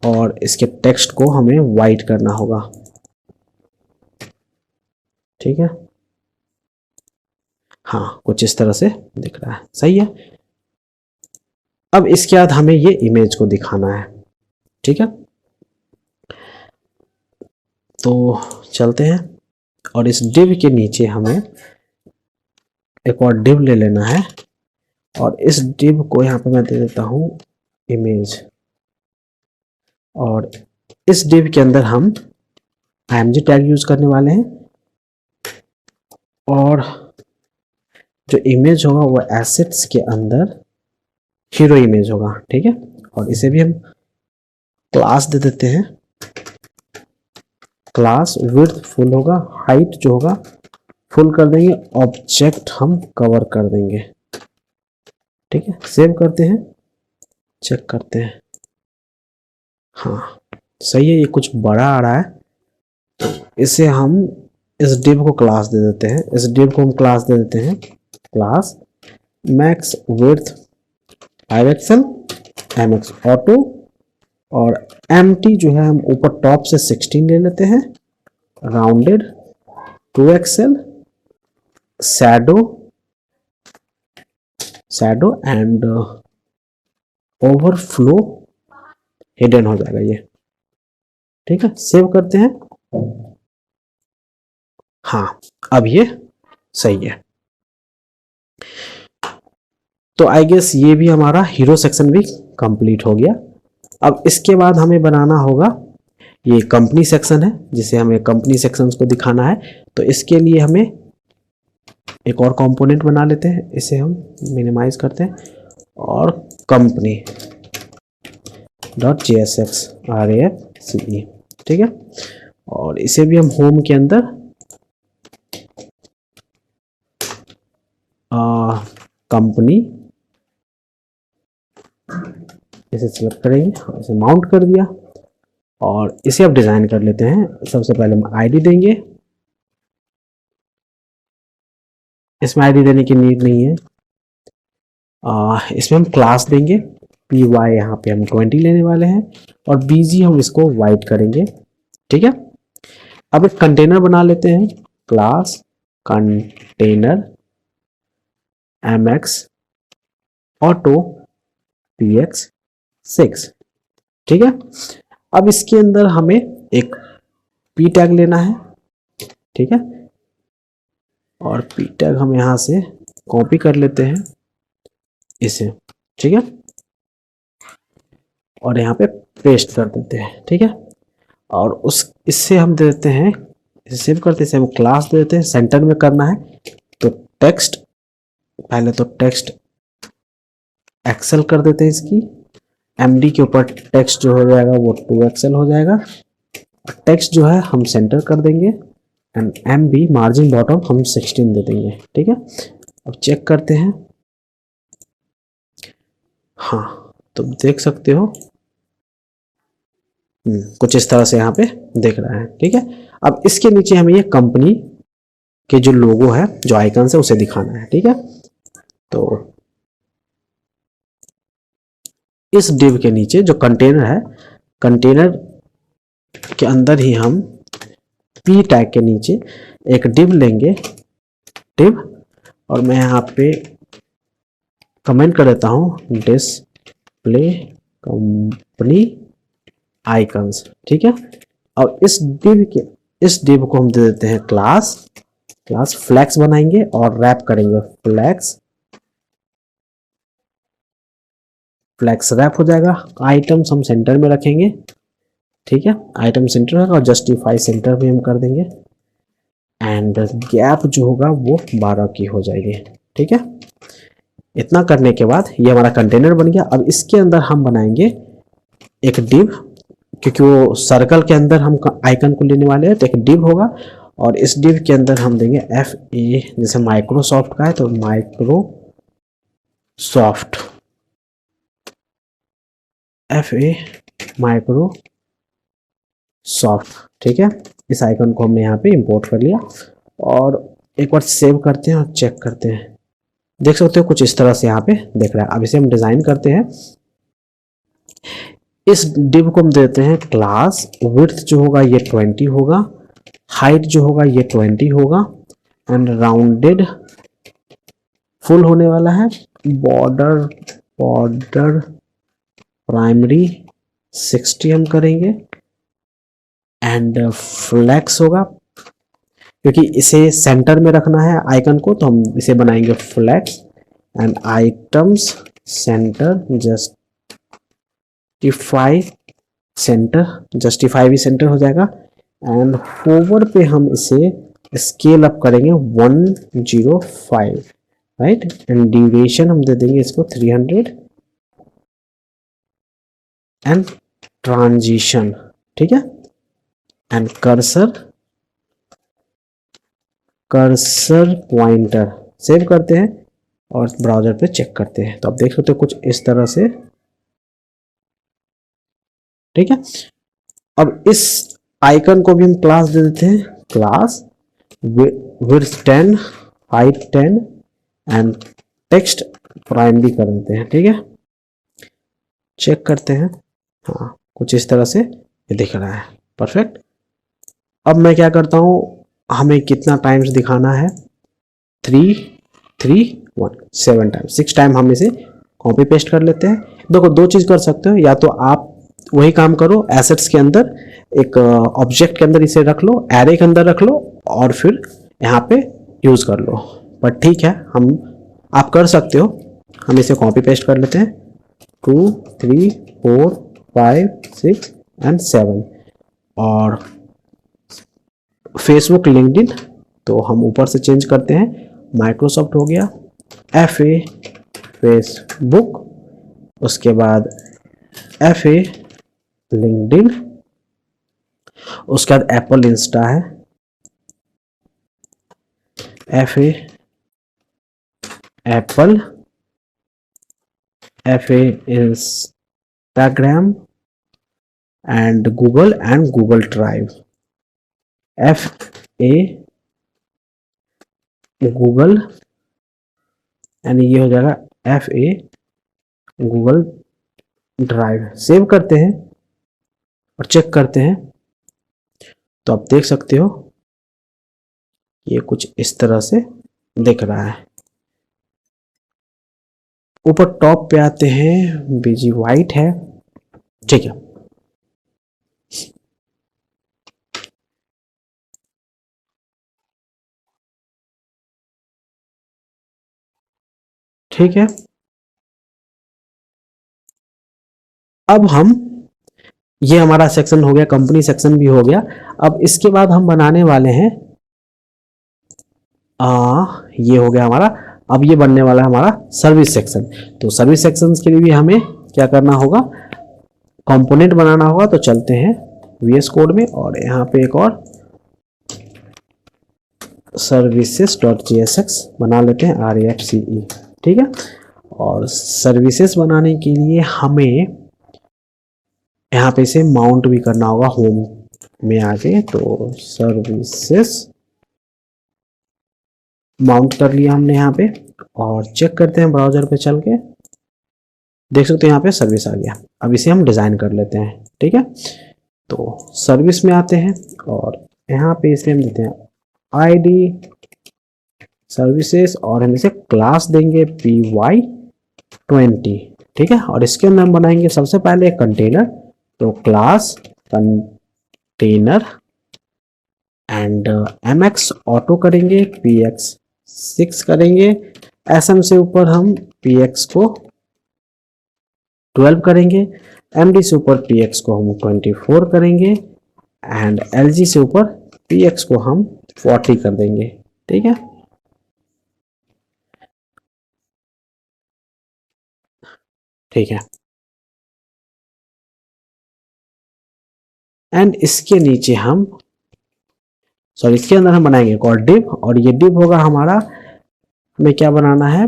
और इसके टेक्स्ट को हमें वाइट करना होगा। ठीक है, हाँ कुछ इस तरह से दिख रहा है, सही है। अब इसके बाद हमें ये इमेज को दिखाना है। ठीक है, तो चलते हैं और इस डिव के नीचे हमें एक और डिव ले लेना है और इस डिव को यहाँ पे मैं दे देता हूँ इमेज, और इस डिव के अंदर हम img टैग यूज करने वाले हैं और जो इमेज होगा वो एसेट्स के अंदर हीरो इमेज होगा। ठीक है, और इसे भी हम क्लास दे देते हैं, क्लास विड्थ फुल होगा, हाइट जो होगा फुल कर देंगे, ऑब्जेक्ट हम कवर कर देंगे। ठीक है, सेव करते हैं, चेक करते हैं, हाँ सही है। ये कुछ बड़ा आ रहा है, तो इसे हम इस डिव को क्लास दे देते हैं, इस डिव को हम क्लास दे देते हैं क्लास मैक्स विड्थ पाइरेक्सल mx ऑटो, और empty जो है हम ऊपर टॉप से 16 ले लेते हैं, rounded 2xl shadow and overflow hidden हो जाएगा ये। ठीक है, सेव करते हैं, हाँ अब ये सही है। तो आई गेस ये भी हमारा हीरो सेक्शन भी कंप्लीट हो गया। अब इसके बाद हमें बनाना होगा ये कंपनी सेक्शन है, जिसे हमें कंपनी सेक्शंस को दिखाना है। तो इसके लिए हमें एक और कंपोनेंट बना लेते हैं, इसे हम मिनिमाइज करते हैं और कंपनी डॉट JSX RAFCE। ठीक है, और इसे भी हम होम के अंदर कंपनी इसे सिलेक्ट करेंगे, इसे माउंट कर दिया और इसे अब डिजाइन कर लेते हैं। सबसे पहले हम आईडी देंगे, इसमें आईडी देने की नीड नहीं है। इसमें हम क्लास देंगे py, यहाँ पे हम 20 लेने वाले हैं और bg हम इसको वाइट करेंगे। ठीक है, अब एक कंटेनर बना लेते हैं, class container mx auto px6। ठीक है, अब इसके अंदर हमें एक p टैग लेना है। ठीक है, और p टैग हम यहां से कॉपी कर लेते हैं इसे। ठीक है, और यहाँ पे पेस्ट कर देते हैं। ठीक है, और इससे हम दे देते हैं, इसे सेव करते हैं, हम क्लास दे देते हैं, सेंटर में करना है। तो टेक्स्ट, पहले तो टेक्स्ट एक्सेल कर देते हैं, इसकी md के ऊपर टेक्स्ट जो हो जाएगा वो 2xl हो जाएगा। टेक्स्ट जो है हम सेंटर कर देंगे एंड mb मार्जिन बॉटम हम 16 दे देंगे। ठीक है, अब चेक करते हैं, हाँ तो देख सकते हो कुछ इस तरह से यहाँ पे देख रहा है। ठीक है, अब इसके नीचे हमें ये कंपनी के जो लोगो है, जो आइकन है, उसे दिखाना है। ठीक है, तो इस डिव के नीचे जो कंटेनर है, कंटेनर के अंदर ही हम p टैग के नीचे एक डिव लेंगे, डिव, और मैं यहाँ पे कमेंट कर देता हूँ डिस्प्ले कंपनी आइकन्स। ठीक है, और इस डिव को हम दे देते हैं क्लास फ्लैक्स बनाएंगे और रैप करेंगे, फ्लैक्स रैप हो जाएगा। आइटम्स हम सेंटर में रखेंगे। ठीक है, आइटम सेंटर होगा और जस्टिफाई सेंटर भी हम कर देंगे एंड गैप जो होगा वो 12 की हो जाएगी। ठीक है, इतना करने के बाद ये हमारा कंटेनर बन गया। अब इसके अंदर हम बनाएंगे एक डिव, क्योंकि वो सर्कल के अंदर हम आइकन को लेने वाले हैं, तो एक डिव होगा और इस डिव के अंदर हम देंगे FA, जैसे माइक्रोसॉफ्ट का है तो माइक्रोसॉफ्ट FA माइक्रोसॉफ्ट। ठीक है, इस आइकन को हमने यहाँ पे इंपोर्ट कर लिया और एक बार सेव करते हैं और चेक करते हैं। देख सकते हो कुछ इस तरह से यहाँ पे देख रहा है। अब इसे हम डिजाइन करते हैं। इस डिव को हम देते हैं क्लास, विड्थ जो होगा ये 20 होगा, हाइट जो होगा ये 20 होगा, एंड राउंडेड फुल होने वाला है। बॉर्डर प्राइमरी 60 हम करेंगे, एंड फ्लैक्स होगा क्योंकि इसे सेंटर में रखना है आइकन को, तो हम इसे बनाएंगे flex, and items center justify center, justify भी सेंटर हो जाएगा, एंड होवर पे हम इसे स्केल अप करेंगे 105, राइट, एंड ड्यूरेशन हम दे देंगे इसको 300, एंड ट्रांजिशन, ठीक है, एंड कर्सर पॉइंटर। सेव करते हैं और ब्राउजर पे चेक करते हैं। तो आप देख सकते हो कुछ इस तरह से, ठीक है। अब इस आइकन को भी हम क्लास दे देते हैं, class width 10, height 10, and text primary कर देते हैं, ठीक है। चेक करते हैं, हाँ कुछ इस तरह से ये दिख रहा है, परफेक्ट। अब मैं क्या करता हूँ, हमें कितना टाइम्स दिखाना है, 3 3 1 7 टाइम, 6 टाइम हम इसे कॉपी पेस्ट कर लेते हैं। देखो दो चीज कर सकते हो, या तो आप वही काम करो, एसेट्स के अंदर एक ऑब्जेक्ट के अंदर इसे रख लो, एरे के अंदर रख लो, और फिर यहाँ पे यूज कर लो। पर ठीक है, आप कर सकते हो। हम इसे कॉपी पेस्ट कर लेते हैं, 2 3 4 5 6 एंड 7, और फेसबुक लिंक्डइन तो हम ऊपर से चेंज करते हैं, माइक्रोसॉफ्ट हो गया, FA फेसबुक, उसके बाद FA लिंक्डइन, उसके बाद एप्पल इंस्टा है, FA Apple, FA Instagram, and Google drive, FA Google, and ये हो जाएगा FA गूगल ड्राइव। सेव करते हैं और चेक करते हैं, तो आप देख सकते हो ये कुछ इस तरह से दिख रहा है। ऊपर टॉप पे आते हैं, बीजी व्हाइट है, ठीक है। ठीक है, अब हम, ये हमारा सेक्शन हो गया, कंपनी सेक्शन भी हो गया। अब इसके बाद हम बनाने वाले हैं, ये हो गया हमारा। अब ये बनने वाला है हमारा सर्विस सेक्शन। तो सर्विस सेक्शन के लिए भी हमें क्या करना होगा, कंपोनेंट बनाना होगा। तो चलते हैं VS कोड में, और यहाँ पे एक और services.jsx बना लेते हैं, REFCE, ठीक है। और सर्विसेज बनाने के लिए हमें यहाँ पे इसे माउंट भी करना होगा होम में आके। तो सर्विसेज माउंट कर लिया हमने यहाँ पे, और चेक करते हैं ब्राउजर पे चल के, देख सकते हैं यहाँ पे सर्विस आ गया। अब इसे हम डिजाइन कर लेते हैं, ठीक है। तो सर्विस में आते हैं, और यहाँ पे इसे हम देते हैं ID सर्विसेज, और हम इसे क्लास देंगे PY20, ठीक है। और इसके अंदर हम बनाएंगे सबसे पहले एक कंटेनर। तो class container, and MX auto करेंगे, PX6 करेंगे, SM से ऊपर हम PX को 12 करेंगे, MD से ऊपर PX को हम 24 करेंगे, एंड LG से ऊपर PX को हम 40 कर देंगे, ठीक है। ठीक है, एंड इसके नीचे हम, सॉरी इसके अंदर हम बनाएंगे एक और डिव, और ये डिव होगा हमारा, हमें क्या बनाना है,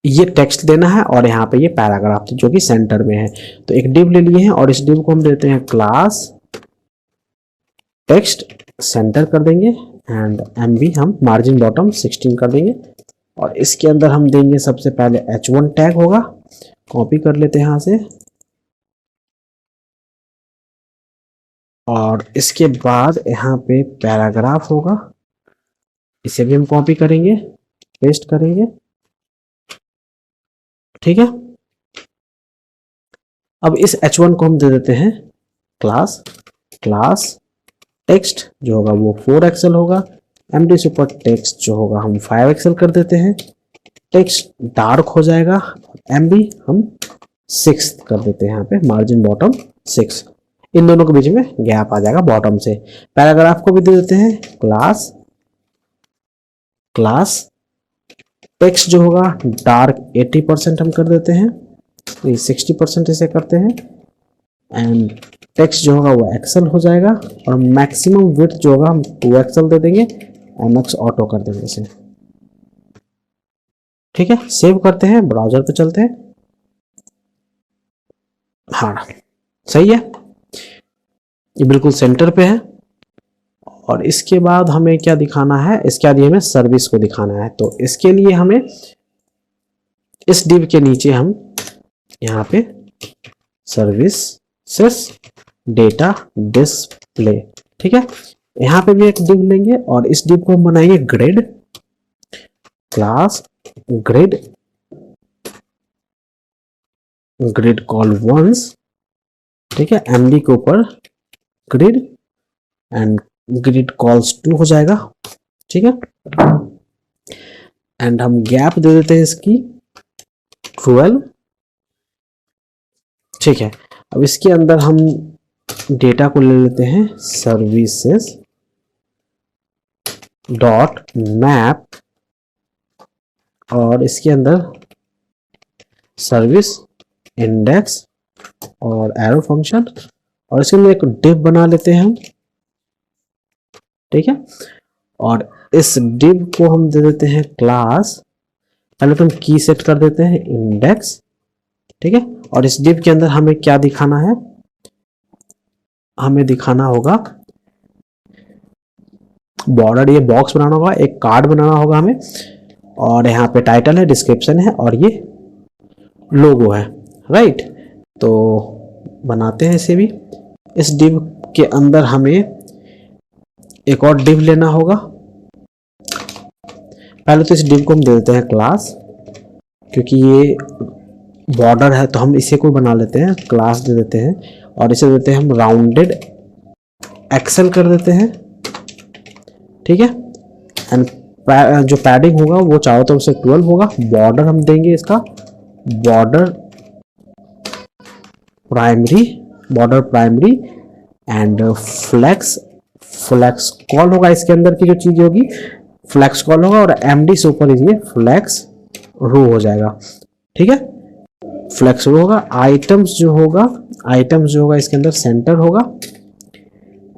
ये टेक्स्ट देना है, और यहाँ पे ये पैराग्राफ जो कि सेंटर में है। तो एक डिव ले लिए हैं, और इस डिव को हम देते हैं क्लास टेक्स्ट, सेंटर कर देंगे, एंड MB हम मार्जिन बॉटम 16 कर देंगे। और इसके अंदर हम देंगे सबसे पहले H1 टैग होगा, कॉपी कर लेते हैं यहाँ से। और इसके बाद यहाँ पे पैराग्राफ होगा, इसे भी हम कॉपी करेंगे, पेस्ट करेंगे, ठीक है। अब इस H1 को हम दे देते हैं क्लास, क्लास टेक्स्ट जो होगा वो 4 एक्सेल होगा, MD सुपर टेक्स्ट जो होगा हम 5 एक्सेल कर देते हैं, टेक्स्ट डार्क हो जाएगा, MB हम 6 कर देते हैं, यहाँ पे मार्जिन बॉटम 6, इन दोनों के बीच में गैप आ जाएगा बॉटम से। पैराग्राफ को भी दे देते हैं क्लास, क्लास टेक्स्ट जो होगा डार्क 80% हम कर देते हैं, 60% इसे करते हैं, एंड टेक्स्ट जो होगा वो एक्सेल हो जाएगा, और मैक्सिमम विड्थ जो होगा हम 2 एक्सेल दे देंगे, MX ऑटो कर देंगे इसे, ठीक है। सेव करते हैं, ब्राउजर पे चलते हैं, हाँ सही है, ये बिल्कुल सेंटर पे है। और इसके बाद हमें क्या दिखाना है, इसके बाद हमें सर्विस को दिखाना है। तो इसके लिए हमें इस डिव के नीचे हम यहाँ पे सर्विसेस डेटा डिस्प्ले, ठीक है, यहाँ पे भी एक डिव लेंगे और इस डिव को हम बनाएंगे grid, class grid, grid col ones, ठीक है, MD के ऊपर ग्रिड एंड ग्रिड कॉल्स 2 हो जाएगा, ठीक है। एंड हम गैप दे देते हैं इसकी 12, ठीक है। अब इसके अंदर हम डेटा को ले लेते हैं सर्विसेज डॉट मैप, और इसके अंदर सर्विस इंडेक्स और एरो फंक्शन, और इसके लिए एक डिव बना लेते हैं हम, ठीक है। और इस डिव को हम दे देते हैं क्लास, पहले तो हम की सेट कर देते हैं इंडेक्स, ठीक है। और इस डिव के अंदर हमें क्या दिखाना है, हमें दिखाना होगा बॉर्डर, ये बॉक्स बनाना होगा, एक कार्ड बनाना होगा हमें, और यहाँ पे टाइटल है, डिस्क्रिप्शन है, और ये लोगो है, राइट। तो बनाते हैं इसे भी। इस डिव के अंदर हमें एक और डिव लेना होगा, पहले तो इस डिव को हम दे देते हैं क्लास, क्योंकि ये बॉर्डर है तो हम इसे कोई बना लेते हैं, क्लास दे देते हैं, और इसे देते हैं हम राउंडेड एक्सेल कर देते हैं, ठीक है। एंड जो पैडिंग होगा वो चारों तरफ से 12 होगा। बॉर्डर हम देंगे इसका border primary and flex col होगा, इसके अंदर की जो चीज होगी फ्लेक्स कॉल होगा, और MD से ऊपर ये फ्लेक्स रो हो जाएगा, ठीक है, फ्लेक्स रो होगा। आइटम्स जो होगा इसके अंदर सेंटर होगा,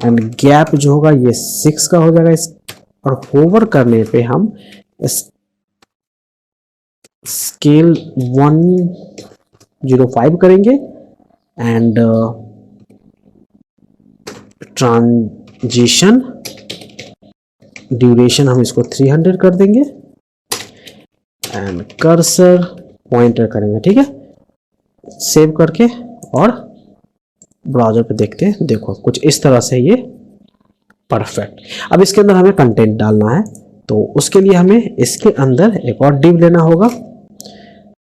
एंड गैप जो होगा ये 6 का हो जाएगा इस, और होवर करने पे हम स्केल 105 करेंगे, एंड ट्रांजिशन ड्यूरेशन हम इसको 300 कर देंगे, एंड कर्सर पॉइंटर करेंगे, ठीक है। सेव करके और ब्राउजर पे देखते हैं, देखो कुछ इस तरह से ये परफेक्ट। अब इसके अंदर हमें कंटेंट डालना है, तो उसके लिए हमें इसके अंदर एक और डिव लेना होगा।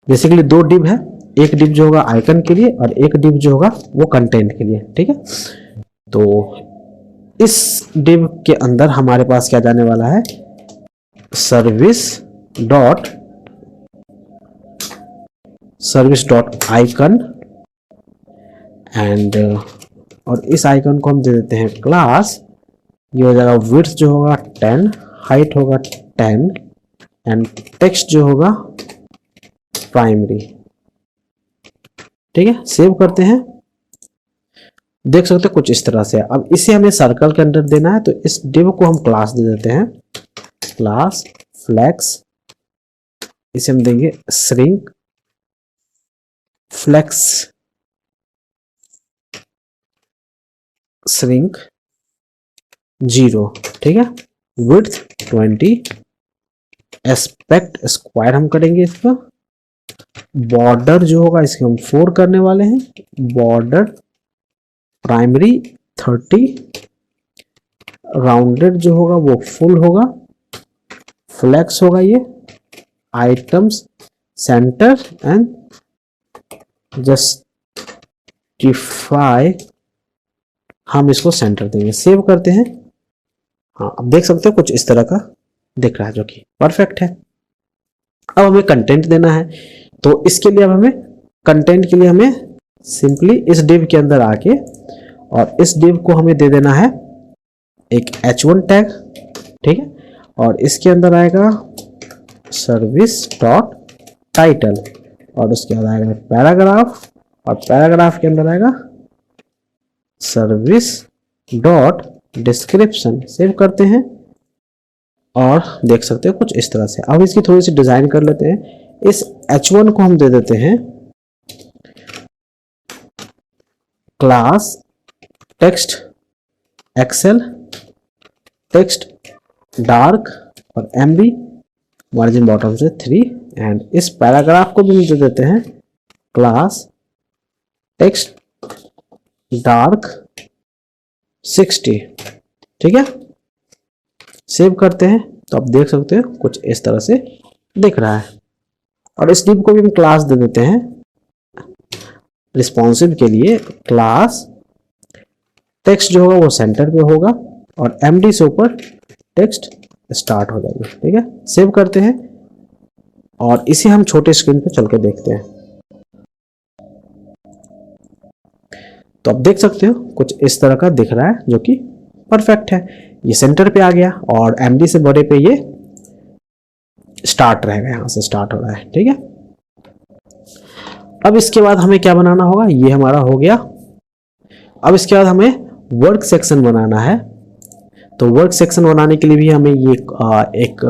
बेसिकली 2 डिव है, एक डिव जो होगा आइकन के लिए और एक डिव जो होगा वो कंटेंट के लिए, ठीक है। तो इस डिव के अंदर हमारे पास क्या जाने वाला है, सर्विस डॉट आइकन, एंड और इस आइकन को हम दे देते हैं क्लास, ये हो जाएगा विड्थ जो होगा 10, हाइट होगा 10, एंड टेक्स्ट जो होगा प्राइमरी, ठीक है। सेव करते हैं, देख सकते हैं कुछ इस तरह से। अब इसे हमें सर्कल के अंदर देना है, तो इस डिव को हम क्लास दे देते हैं, क्लास फ्लेक्स, इसे हम देंगे श्रिंक फ्लेक्स श्रिंक 0, ठीक है, विड्थ 20, एस्पेक्ट स्क्वायर हम करेंगे इसका, बॉर्डर जो होगा इसके हम 4 करने वाले हैं, बॉर्डर प्राइमरी 30, राउंडेड जो होगा वो फुल होगा, फ्लेक्स होगा ये, आइटम्स सेंटर एंड जस्टिफाई हम इसको सेंटर देंगे, सेव करते हैं। हाँ, अब देख सकते हो कुछ इस तरह का दिख रहा है जो कि परफेक्ट है। अब हमें कंटेंट देना है, तो इसके लिए अब हमें कंटेंट के लिए हमें सिंपली इस डिव के अंदर आके और इस डिव को हमें दे देना है एक h1 टैग, ठीक है, और इसके अंदर आएगा सर्विस डॉट टाइटल और उसके बाद आएगा पैराग्राफ और पैराग्राफ के अंदर आएगा सर्विस डॉट डिस्क्रिप्शन। सेव करते हैं और देख सकते हो कुछ इस तरह से। अब इसकी थोड़ी सी डिजाइन कर लेते हैं। इस h1 को हम दे देते हैं class text XL text dark और MB मार्जिन बॉटम से 3 एंड इस पैराग्राफ को भी हम दे देते हैं क्लास टेक्स्ट डार्क 60, ठीक है। सेव करते हैं तो आप देख सकते हो कुछ इस तरह से दिख रहा है। और इस डिव को भी हम क्लास दे देते हैं रिस्पॉन्सिव के लिए, क्लास टेक्स्ट जो होगा वो सेंटर पे होगा और MD से ऊपर टेक्स्ट स्टार्ट हो जाएगी, ठीक है। सेव करते हैं और इसे हम छोटे स्क्रीन पे चल के देखते हैं। तो आप देख सकते हो कुछ इस तरह का दिख रहा है जो कि परफेक्ट है। ये सेंटर पे आ गया और MD से बड़े पे ये स्टार्ट रहेगा, यहां से स्टार्ट हो रहा है, ठीक है। अब इसके बाद हमें क्या बनाना होगा, ये हमारा हो गया। अब इसके बाद हमें वर्क सेक्शन बनाना है। तो वर्क सेक्शन बनाने के लिए भी हमें ये एक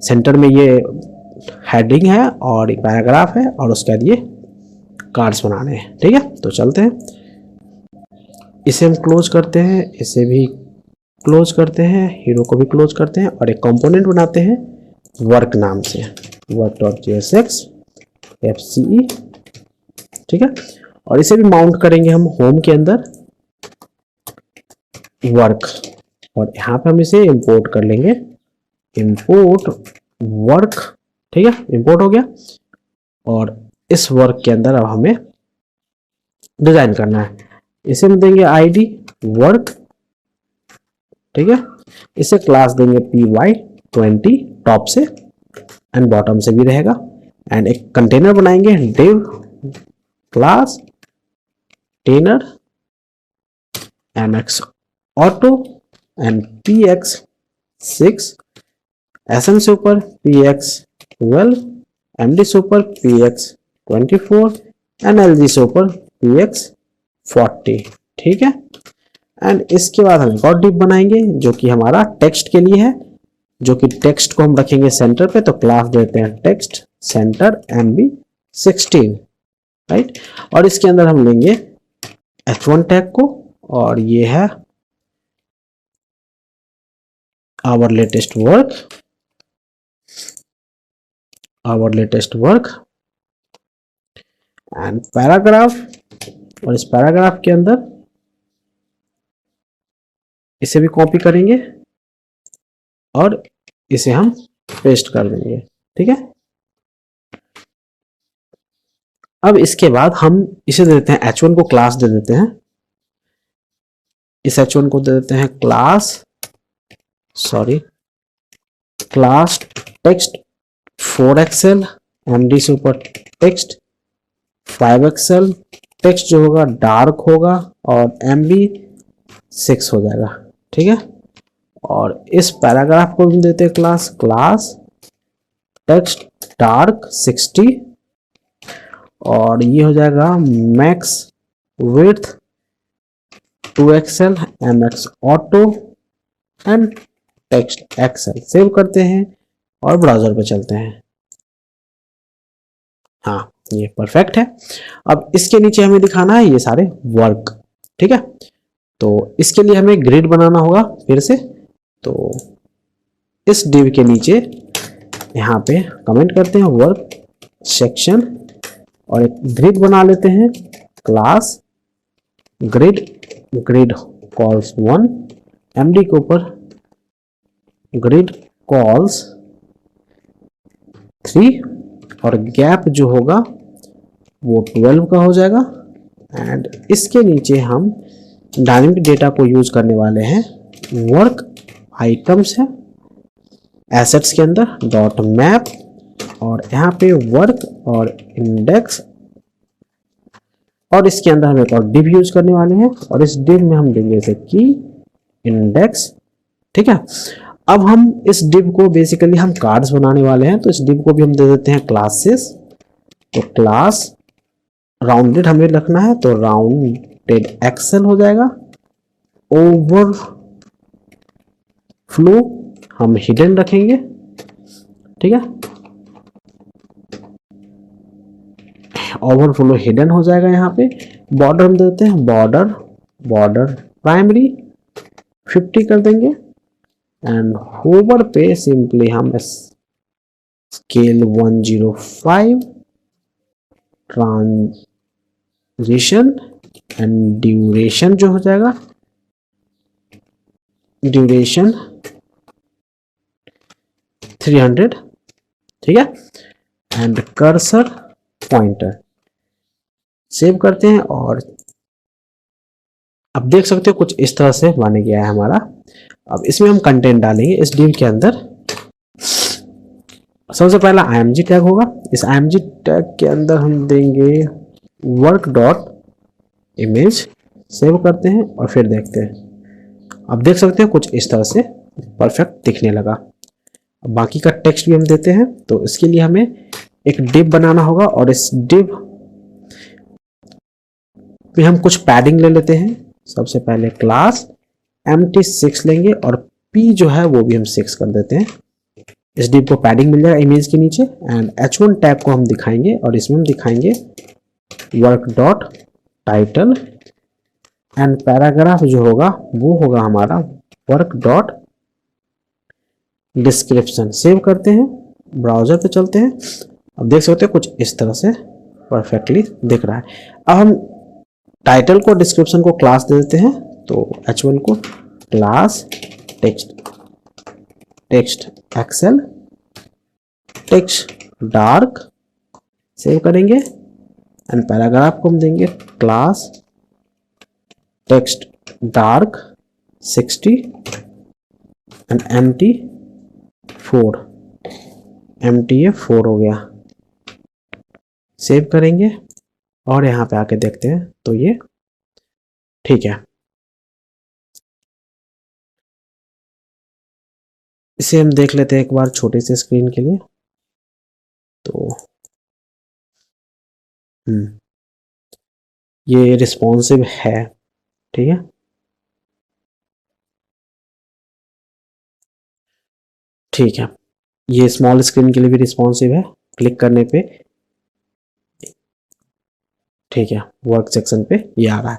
सेंटर में ये हेडिंग है और एक पैराग्राफ है और उसके बाद ये कार्ड्स बनाने हैं, ठीक है। तो चलते हैं, इसे हम क्लोज करते हैं, इसे भी क्लोज करते हैं, हीरो को भी क्लोज करते हैं और एक कंपोनेंट बनाते हैं वर्क नाम से, work.jsx fce, ठीक है। और इसे भी माउंट करेंगे हम होम के अंदर वर्क और यहाँ पे हम इसे इंपोर्ट कर लेंगे, इंपोर्ट वर्क, ठीक है, इंपोर्ट हो गया। और इस वर्क के अंदर अब हमें डिजाइन करना है। इसे हम देंगे ID वर्क, ठीक है। इसे क्लास देंगे py20 टॉप से एंड बॉटम से भी रहेगा एंड एक कंटेनर बनाएंगे div क्लास टेनर mx auto and px6 sm से ऊपर px12 md से ऊपर px24 एंड lg से ऊपर px40, ठीक है। एंड इसके बाद हम एक और डिव बनाएंगे जो कि हमारा टेक्स्ट के लिए है, जो कि टेक्स्ट को हम रखेंगे सेंटर पे। तो क्लास देते हैं टेक्स्ट सेंटर MB16, राइट। और इसके अंदर हम लेंगे h1 टैग को और ये है our latest work and paragraph. और इस पैराग्राफ के अंदर इसे भी कॉपी करेंगे और इसे हम पेस्ट कर देंगे, ठीक है। अब इसके बाद हम इसे दे देते हैं h1 को क्लास दे देते हैं, इस h1 को दे देते हैं क्लास टेक्स्ट 4 एक्सेल MD से ऊपर टेक्स्ट 5 एक्सेल, टेक्स्ट जो होगा डार्क होगा और MB6 हो जाएगा, ठीक है। और इस पैराग्राफ को भी देते हैं क्लास टेक्स्ट डार्क 60 और ये हो जाएगा max width 2 XL MX auto and text XL. Save करते हैं और ब्राउजर पे चलते हैं। हाँ, ये परफेक्ट है। अब इसके नीचे हमें दिखाना है ये सारे वर्क, ठीक है। तो इसके लिए हमें ग्रिड बनाना होगा फिर से। तो इस div के नीचे यहाँ पे कमेंट करते हैं वर्क सेक्शन और एक ग्रिड बना लेते हैं, क्लास ग्रिड कॉल्स 1, एमडी के ऊपर ग्रिड कॉल्स 3 और गैप जो होगा वो 12 का हो जाएगा। एंड इसके नीचे हम डायनेमिक डेटा को यूज करने वाले हैं, वर्क आइटम्स है एसेट्स के अंदर डॉट मैप और यहाँ पे वर्क और इंडेक्स और इसके अंदर हम एक और div यूज करने वाले हैं और इस div में हम देंगे जैसे की इंडेक्स। ठीक है, अब हम इस div को बेसिकली हम कार्ड्स बनाने वाले हैं, तो इस div को भी हम दे देते हैं क्लासेस। तो क्लास राउंडेड हमें रखना है तो राउंडेड एक्सेल हो जाएगा। ओवर फ्लो हम हिडन रखेंगे। ठीक है, ओवरफ्लो हिडन हो जाएगा। यहाँ पे बॉर्डर हम देते हैं बॉर्डर प्राइमरी 50 कर देंगे एंड होवर पे सिंपली हम स्केल 105 ट्रांजिशन एंड ड्यूरेशन जो हो जाएगा ड्यूरेशन 300। ठीक है, एंड कर्सर पॉइंटर सेव करते हैं और अब देख सकते हो कुछ इस तरह से बन गया है हमारा। अब इसमें हम कंटेंट डालेंगे इस div के अंदर। सबसे पहला img टैग होगा, इस img टैग के अंदर हम देंगे वर्क डॉट इमेज। सेव करते हैं और फिर देखते हैं। अब देख सकते हो कुछ इस तरह से परफेक्ट दिखने लगा। अब बाकी का टेक्स्ट भी हम देते हैं, तो इसके लिए हमें एक div बनाना होगा और इस div पे हम कुछ पैडिंग ले लेते हैं। सबसे पहले क्लास empty 6 लेंगे और p जो है वो भी हम 6 कर देते हैं। इस div को पैडिंग मिल जाएगा इमेज के नीचे एंड h1 टैग को हम दिखाएंगे और इसमें हम दिखाएंगे work dot title and paragraph जो होगा वो होगा हमारा वर्क डॉट डिस्क्रिप्शन। सेव करते हैं, ब्राउजर पे चलते हैं। अब देख सकते हो कुछ इस तरह से परफेक्टली दिख रहा है। अब हम टाइटल को डिस्क्रिप्शन को क्लास दे देते हैं, तो h1 को class text XL text dark. Save करेंगे एंड पैराग्राफ को हम देंगे class text dark 60 and empty 4 हो गया। सेव करेंगे और यहाँ पे आके देखते हैं तो ये ठीक है। इसे हम देख लेते हैं एक बार छोटे से स्क्रीन के लिए। तो ये रिस्पॉन्सिव है। ठीक है, ठीक है, ये स्मॉल स्क्रीन के लिए भी रिस्पॉन्सिव है। क्लिक करने पे ठीक है वर्क सेक्शन पे ये आ रहा है।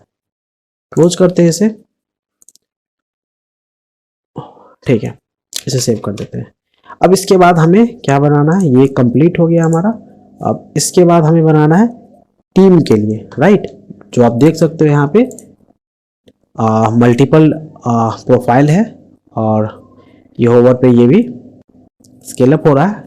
क्लोज करते हैं इसे। ठीक है, इसे सेव कर देते हैं। अब इसके बाद हमें क्या बनाना है, ये कंप्लीट हो गया हमारा। अब इसके बाद हमें बनाना है टीम के लिए, राइट। जो आप देख सकते हो यहाँ पे मल्टीपल प्रोफाइल है और ये होवर पे ये भी स्केल अप हो रहा है।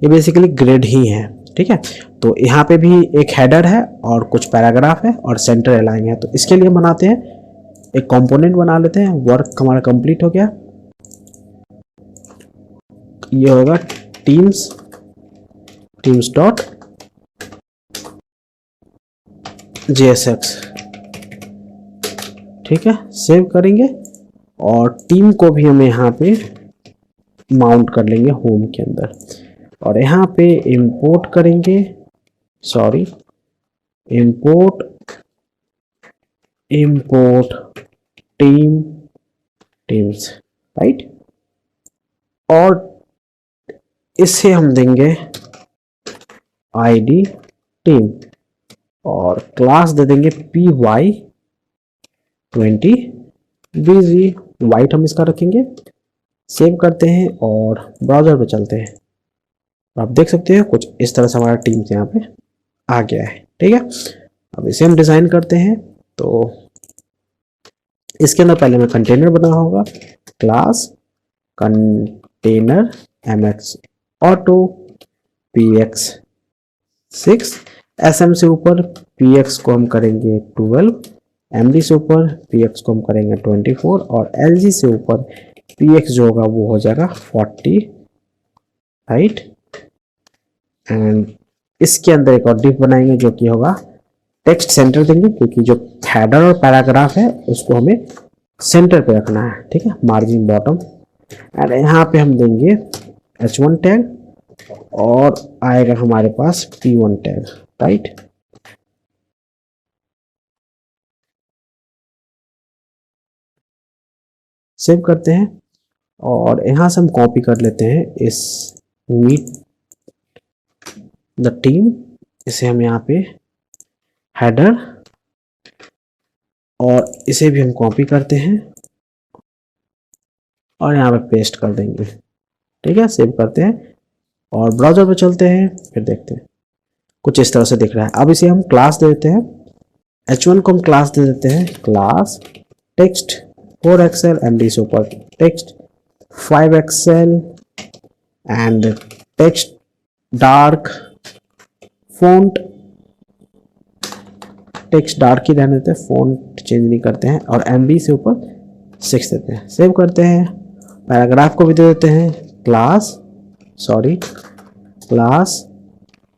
ये बेसिकली ग्रिड ही है। ठीक है, तो यहाँ पे भी एक हेडर है और कुछ पैराग्राफ है और सेंटर अलाइन है। तो इसके लिए बनाते हैं एक कंपोनेंट बना लेते हैं। वर्क हमारा कंप्लीट हो गया। ये होगा टीम्स डॉट JSX। ठीक है, सेव करेंगे और टीम को भी हम यहाँ पे माउंट कर लेंगे होम के अंदर और यहाँ पे इंपोर्ट करेंगे, इंपोर्ट टीम्स, राइट। और इसे हम देंगे ID टीम और क्लास दे देंगे py20 busy, वाइट हम इसका रखेंगे सेव करते हैं और ब्राउज़र पे चलते हैं। आप देख सकते हैं कुछ इस तरह से हमारा टीम्स यहाँ पे आ गया है। ठीक है, अब इसे हम डिज़ाइन करते हैं। तो इसके अंदर पहले में कंटेनर बना होगा, class container mx auto px6, sm से ऊपर px को हम करेंगे 12, md से ऊपर px को हम करेंगे 24 और lg से ऊपर px जो होगा वो हो जाएगा 40, राइट। एंड इसके अंदर एक और डिफ बनाएंगे जो कि होगा टेक्स्ट सेंटर देंगे, क्योंकि जो हेडर और पैराग्राफ है उसको हमें सेंटर पे रखना है। ठीक है, मार्जिन बॉटम। एंड यहाँ पे हम देंगे h1 टैग और आएगा हमारे पास p1 टैग, राइट। सेव करते हैं और यहाँ से हम कॉपी कर लेते हैं इस मीट द टीम, इसे हम यहाँ पे हेडर और इसे भी हम कॉपी करते हैं और यहाँ पे पेस्ट कर देंगे। ठीक है, सेव करते हैं और ब्राउज़र पे चलते हैं, फिर देखते हैं कुछ इस तरह से दिख रहा है। अब इसे हम क्लास दे देते हैं, h1 को हम क्लास दे देते हैं क्लास टेक्स्ट 4 एक्सेल, md से ऊपर text 5 XL and text dark font, text dark ही रहने देते हैं, फ़ॉन्ट चेंज नहीं करते हैं और md से ऊपर 6 देते हैं। सेव करते हैं, पैराग्राफ को भी दे देते हैं class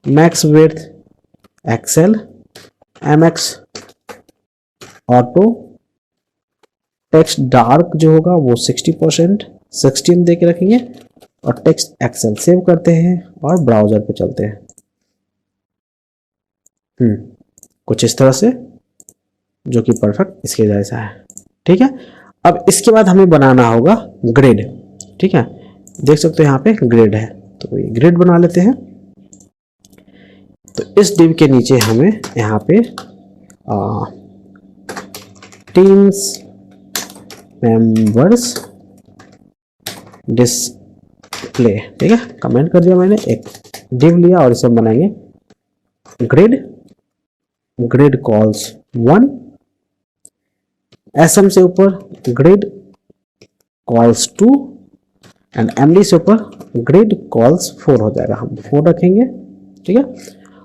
max width XL mx auto, text dark जो होगा वो 60% 60 दे के रखेंगे और टेक्स्ट एक्सेल। सेव करते हैं और ब्राउज़र पे चलते हैं। कुछ इस तरह से, जो कि परफेक्ट इसके जैसा है। ठीक है, अब इसके बाद हमें बनाना होगा ग्रिड। ठीक है, देख सकते हो यहाँ पे ग्रिड है, तो ये ग्रिड बना लेते हैं। तो इस डिव के नीचे हमें यहाँ पे टीम्स मेंबर्स डिस्प्ले, ठीक है, कमेंट कर दिया मैंने, एक डिव लिया और इसे हम बनाएंगे ग्रिड कॉल्स 1, sm से ऊपर ग्रिड कॉल्स 2 एंड md से ऊपर ग्रिड कॉल्स 4 हो जाएगा, हम 4 रखेंगे। ठीक है,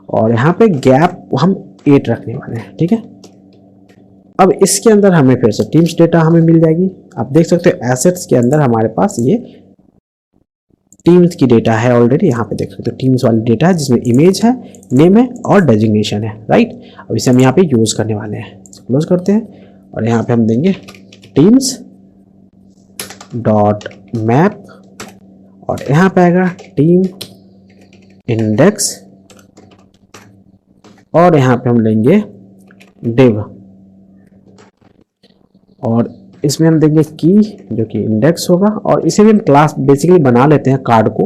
और यहाँ पे गैप हम 8 रखने वाले हैं। ठीक है, अब इसके अंदर हमें फिर से टीम्स डेटा हमें मिल जाएगी। आप देख सकते हो एसेट्स के अंदर हमारे पास ये टीम्स की डेटा है ऑलरेडी। यहाँ पे देख सकते हो टीम्स वाली डेटा है जिसमें इमेज है, नेम है और डेजिग्नेशन है, राइट। अब इसे हम यहाँ पे यूज करने वाले हैं। क्लोज करते हैं और यहाँ पे हम देंगे टीम्स डॉट मैप और यहाँ पे आएगा टीम इंडेक्स और यहाँ पे हम लेंगे डिव और इसमें हम देंगे की जो कि इंडेक्स होगा और इसे भी हम क्लास बेसिकली बना लेते हैं कार्ड को।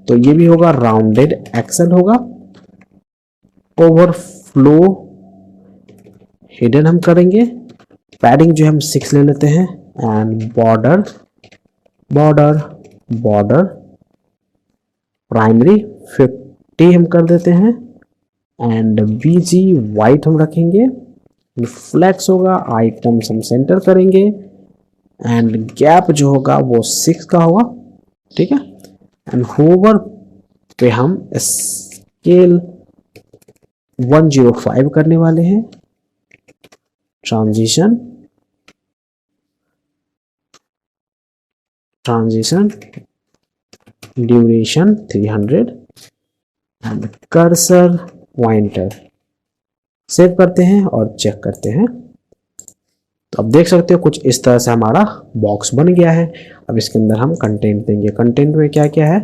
तो ये भी होगा राउंडेड एक्सेल होगा, ओवरफ्लो हिडन हम करेंगे, पैडिंग जो हम 6 ले लेते हैं एंड बॉर्डर प्राइमरी 50 हम कर देते हैं एंड बीजी वाइट हम रखेंगे, फ्लैक्स होगा, आइटम्स हम सेंटर करेंगे एंड गैप जो होगा वो 6 का होगा। ठीक है, एंड होवर पे हम स्केल 105 करने वाले हैं, transition duration 300 and cursor pointer. Save करते हैं और चेक करते हैं। तो अब देख सकते हो कुछ इस तरह से हमारा बॉक्स बन गया है। अब इसके अंदर हम कंटेंट देंगे। कंटेंट में क्या क्या है,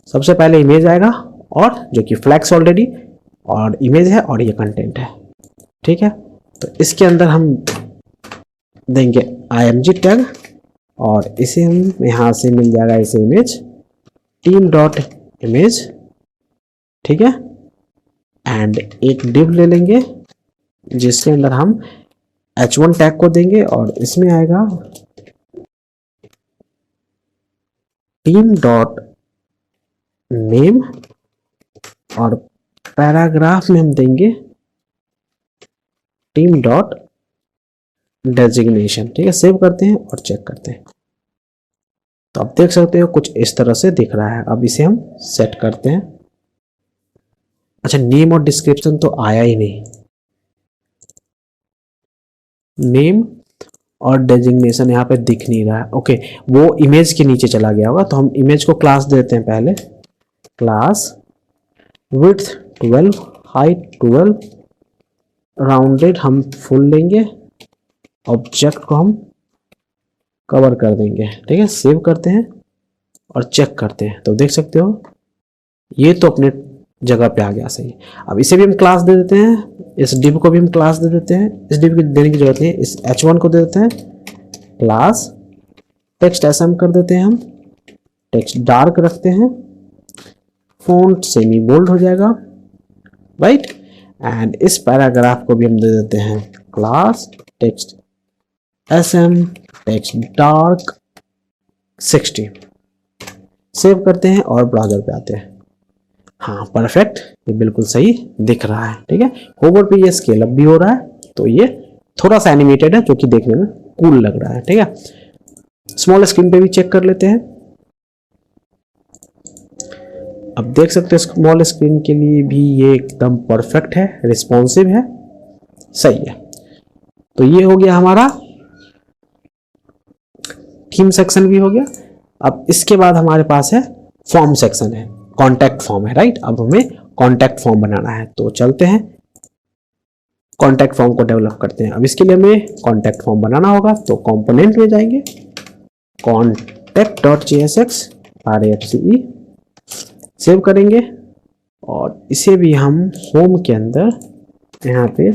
सबसे पहले इमेज आएगा और जो कि फ्लैक्स ऑलरेडी और इमेज है और ये कंटेंट है। ठीक है, तो इसके अंदर हम देंगे img टैग और इसे हम यहाँ से मिल जाएगा इसे इमेज टीम डॉट इमेज। ठीक है, एंड एक डिव ले लेंगे जिसके अंदर हम h1 टैग को देंगे और इसमें आएगा टीम डॉट नेम और पैराग्राफ में हम देंगे टीम डॉट डेजिग्नेशन। ठीक है, सेव करते हैं और चेक करते हैं। तो आप देख सकते हो कुछ इस तरह से दिख रहा है। अब इसे हम सेट करते हैं। अच्छा, नेम और डिस्क्रिप्शन तो आया ही नहीं, नेम और डेजिग्नेशन यहाँ पे दिख नहीं रहा है। ओके, वो इमेज के नीचे चला गया होगा। तो हम इमेज को क्लास देते हैं पहले, क्लास विड्थ 12, हाइट 12, राउंडेड हम फुल लेंगे, ऑब्जेक्ट को हम कवर कर देंगे। ठीक है, सेव करते हैं और चेक करते हैं। तो देख सकते हो ये तो अपने जगह पे आ गया सही। अब इसे भी हम क्लास दे देते हैं, इस डिव को भी हम क्लास दे देते हैं। इस डिव को देने की जरूरत नहीं है, इस h1 को दे देते हैं क्लास टेक्स्ट। ऐसा हम कर देते हैं, हम टेक्स्ट डार्क रखते हैं, फॉन्ट सेमी बोल्ड हो जाएगा, राइट। एंड इस पैराग्राफ को भी हम दे देते हैं class text sm text dark 60। Save करते हैं और ब्राउजर पे आते हैं। हाँ, परफेक्ट, ये बिल्कुल सही दिख रहा है। ठीक है, होवर पे ये स्केल अप भी हो रहा है, तो ये थोड़ा सा एनिमेटेड है जो कि देखने में कूल लग रहा है। ठीक है, स्मॉल स्क्रीन पे भी चेक कर लेते हैं। अब देख सकते हो स्मॉल स्क्रीन के लिए भी ये एकदम परफेक्ट है, रिस्पॉन्सिव है, सही है। तो ये हो गया हमारा थीम सेक्शन भी हो गया। अब इसके बाद हमारे पास है फॉर्म सेक्शन है, कॉन्टैक्ट फॉर्म है, राइट। अब हमें कॉन्टैक्ट फॉर्म बनाना है, तो चलते हैं कॉन्टैक्ट फॉर्म को डेवलप करते हैं। अब इसके लिए हमें कॉन्टैक्ट फॉर्म बनाना होगा, तो कंपोनेंट में जाएंगे, contact.jsx RFCE, सेव करेंगे और इसे भी हम होम के अंदर यहाँ पे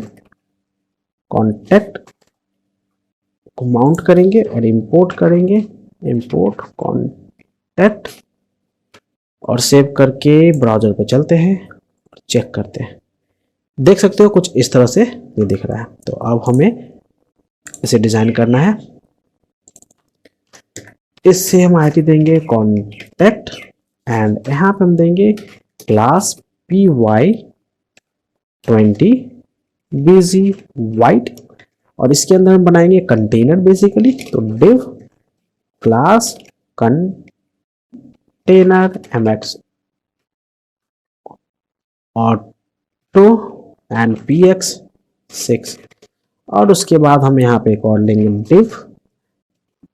कॉन्टैक्ट को माउंट करेंगे और इंपोर्ट करेंगे, इंपोर्ट कॉन्टैक्ट, और सेव करके ब्राउजर पे चलते हैं और चेक करते हैं। देख सकते हो कुछ इस तरह से ये दिख रहा है। तो अब हमें इसे डिजाइन करना है। इससे हम आईडी देंगे कॉन्टैक्ट एंड यहाँ पे हम देंगे क्लास py20 busy white, और इसके अंदर हम बनाएंगे कंटेनर बेसिकली। तो div class container mx auto and px6, और उसके बाद हम यहाँ पे एक और लेंगे div,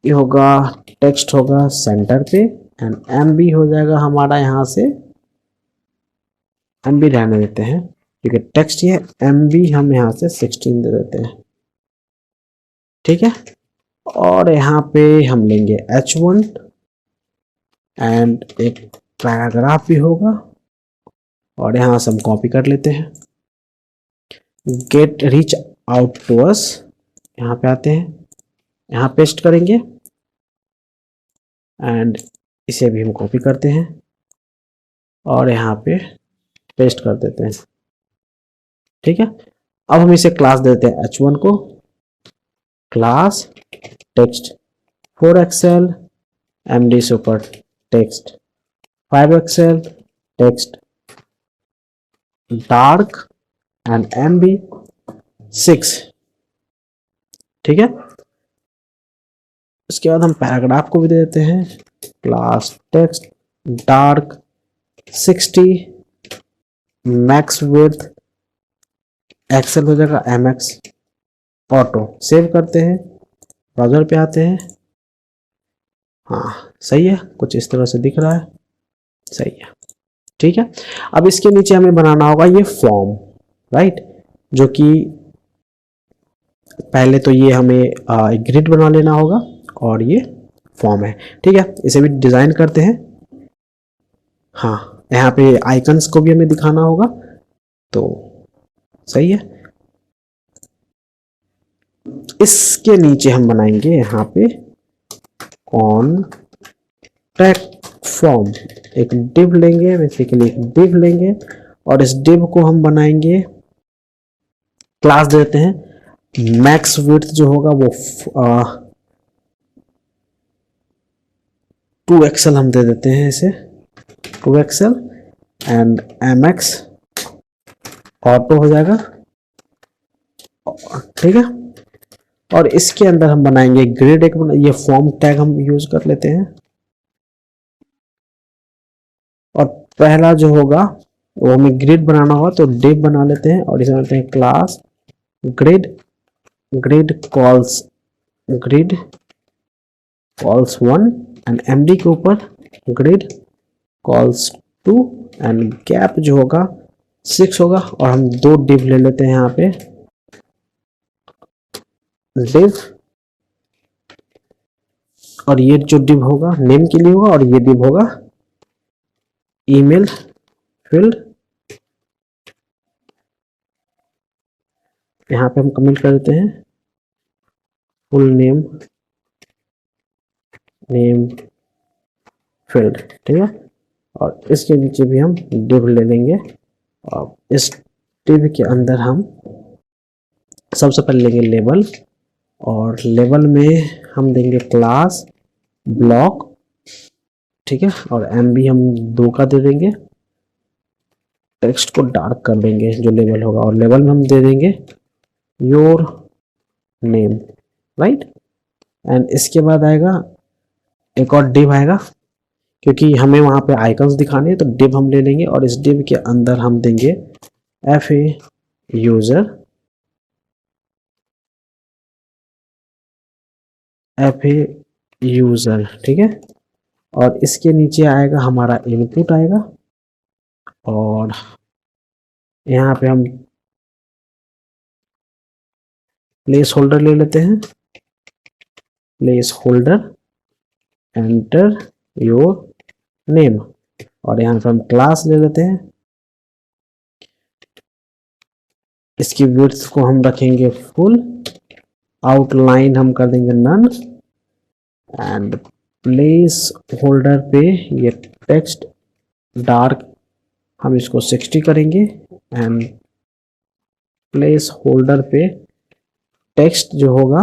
ये होगा टेक्स्ट होगा सेंटर पे एंड mb हो जाएगा हमारा, यहाँ से mb रहने देते हैं क्योंकि टेक्स्ट ये mb हम यहाँ से 16 दे देते हैं। ठीक है, और यहाँ पे हम लेंगे h1 एंड एक पैराग्राफ भी होगा, और यहाँ से हम कॉपी कर लेते हैं, get reach out to us, यहाँ पे आते हैं, यहाँ पेस्ट करेंगे एंड इसे भी हम कॉपी करते हैं और यहाँ पे पेस्ट कर देते हैं। ठीक है, अब हम इसे क्लास देते हैं h1 को, class text 4 XL md super text 5 XL text dark and mb6। ठीक है, उसके बाद हम पैराग्राफ को भी दे देते हैं class text dark 60 max width XL हो जाएगा mx ऑटो। सेव करते हैं, ब्राउजर पे आते हैं। हाँ सही है, कुछ इस तरह से दिख रहा है, सही है। ठीक है, अब इसके नीचे हमें बनाना होगा ये फॉर्म, राइट, जो कि पहले तो ये हमें एक ग्रिड बना लेना होगा और ये फॉर्म है। ठीक है, इसे भी डिजाइन करते हैं। हाँ, यहाँ पे आइकन्स को भी हमें दिखाना होगा, तो सही है। इसके नीचे हम बनाएंगे यहाँ पे कॉन्टैक्ट फॉर्म, एक डिव लेंगे, बेसिकली एक डिव लेंगे और इस डिव को हम बनाएंगे, क्लास देते हैं मैक्स विड्थ जो होगा वो टू एक्सएल हम दे देते हैं इसे, two XL and MX auto हो जाएगा, ठीक है। और इसके अंदर हम बनाएंगे ग्रिड, एक ये फॉर्म टैग हम यूज कर लेते हैं। और पहला जो होगा वो हमें ग्रिड बनाना होगा तो डिव बना लेते हैं और इसमें लेते हैं class grid, grid calls 1 and MD के ऊपर ग्रिड कॉल्स 2 एंड गैप जो होगा 6 होगा। और हम 2 डिव ले लेते हैं यहाँ पे, डिव, और ये जो डिव होगा नेम के लिए होगा और ये डिव होगा ईमेल फील्ड। यहाँ पे हम कमेंट कर देते हैं फुल नेम फील्ड, ठीक है। और इसके नीचे भी हम डिव ले लेंगे और इस डिव के अंदर हम सबसे पहले लेंगे लेबल, और लेबल में हम देंगे क्लास ब्लॉक, ठीक है। और MB हम 2 का दे देंगे, टेक्स्ट को डार्क कर देंगे जो लेबल होगा, और लेबल में हम दे देंगे योर नेम, राइट। एंड इसके बाद आएगा एक और डिव आएगा, क्योंकि हमें वहां पे आइकन्स दिखाने हैं तो डिव हम ले लेंगे और इस डिव के अंदर हम देंगे FA यूजर, ठीक है। और इसके नीचे आएगा हमारा इनपुट आएगा, और यहाँ पे हम प्लेस होल्डर ले लेते हैं, place holder enter your name, और यहाँ पे हम क्लास ले लेते हैं, इसकी विड्थ को हम रखेंगे फुल, आउटलाइन हम कर देंगे नन, एंड प्लेस होल्डर पे ये टेक्स्ट डार्क हम इसको 60 करेंगे, एंड प्लेस होल्डर पे टेक्स्ट जो होगा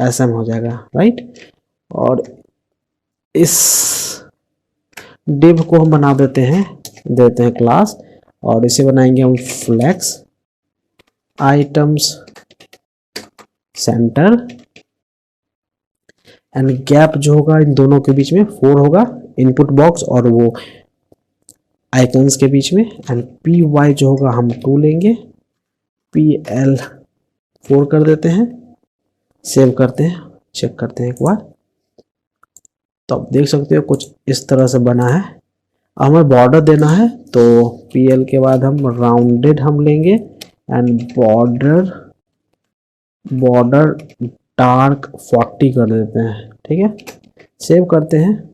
SM हो जाएगा, राइट। और इस डिव को हम बना देते हैं क्लास, और इसे बनाएंगे हम flex items center, and gap जो होगा इन दोनों के बीच में 4 होगा, इनपुट बॉक्स और वो आइकन्स के बीच में, एंड PY जो होगा हम 2 लेंगे, PL 4 कर देते हैं, सेव करते हैं, चेक करते हैं एक बार, तो आप देख सकते हो कुछ इस तरह से बना है। हमें बॉर्डर देना है तो PL के बाद हम राउंडेड हम लेंगे एंड बॉर्डर डार्क 40 कर देते हैं, ठीक है। सेव करते हैं,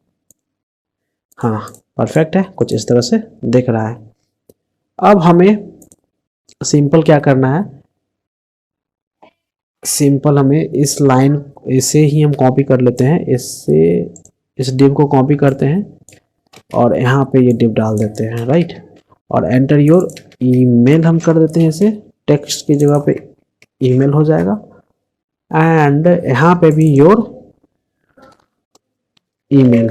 हाँ परफेक्ट है, कुछ इस तरह से दिख रहा है। अब हमें सिंपल क्या करना है, सिंपल हमें इस लाइन इसे ही हम कॉपी कर लेते हैं, इससे इस डिव को कॉपी करते हैं और यहाँ पे ये डिव डाल देते हैं, राइट। और एंटर योर ईमेल हम कर देते हैं, इसे टेक्स्ट की जगह पे ईमेल हो जाएगा, एंड यहाँ पे भी योर ईमेल,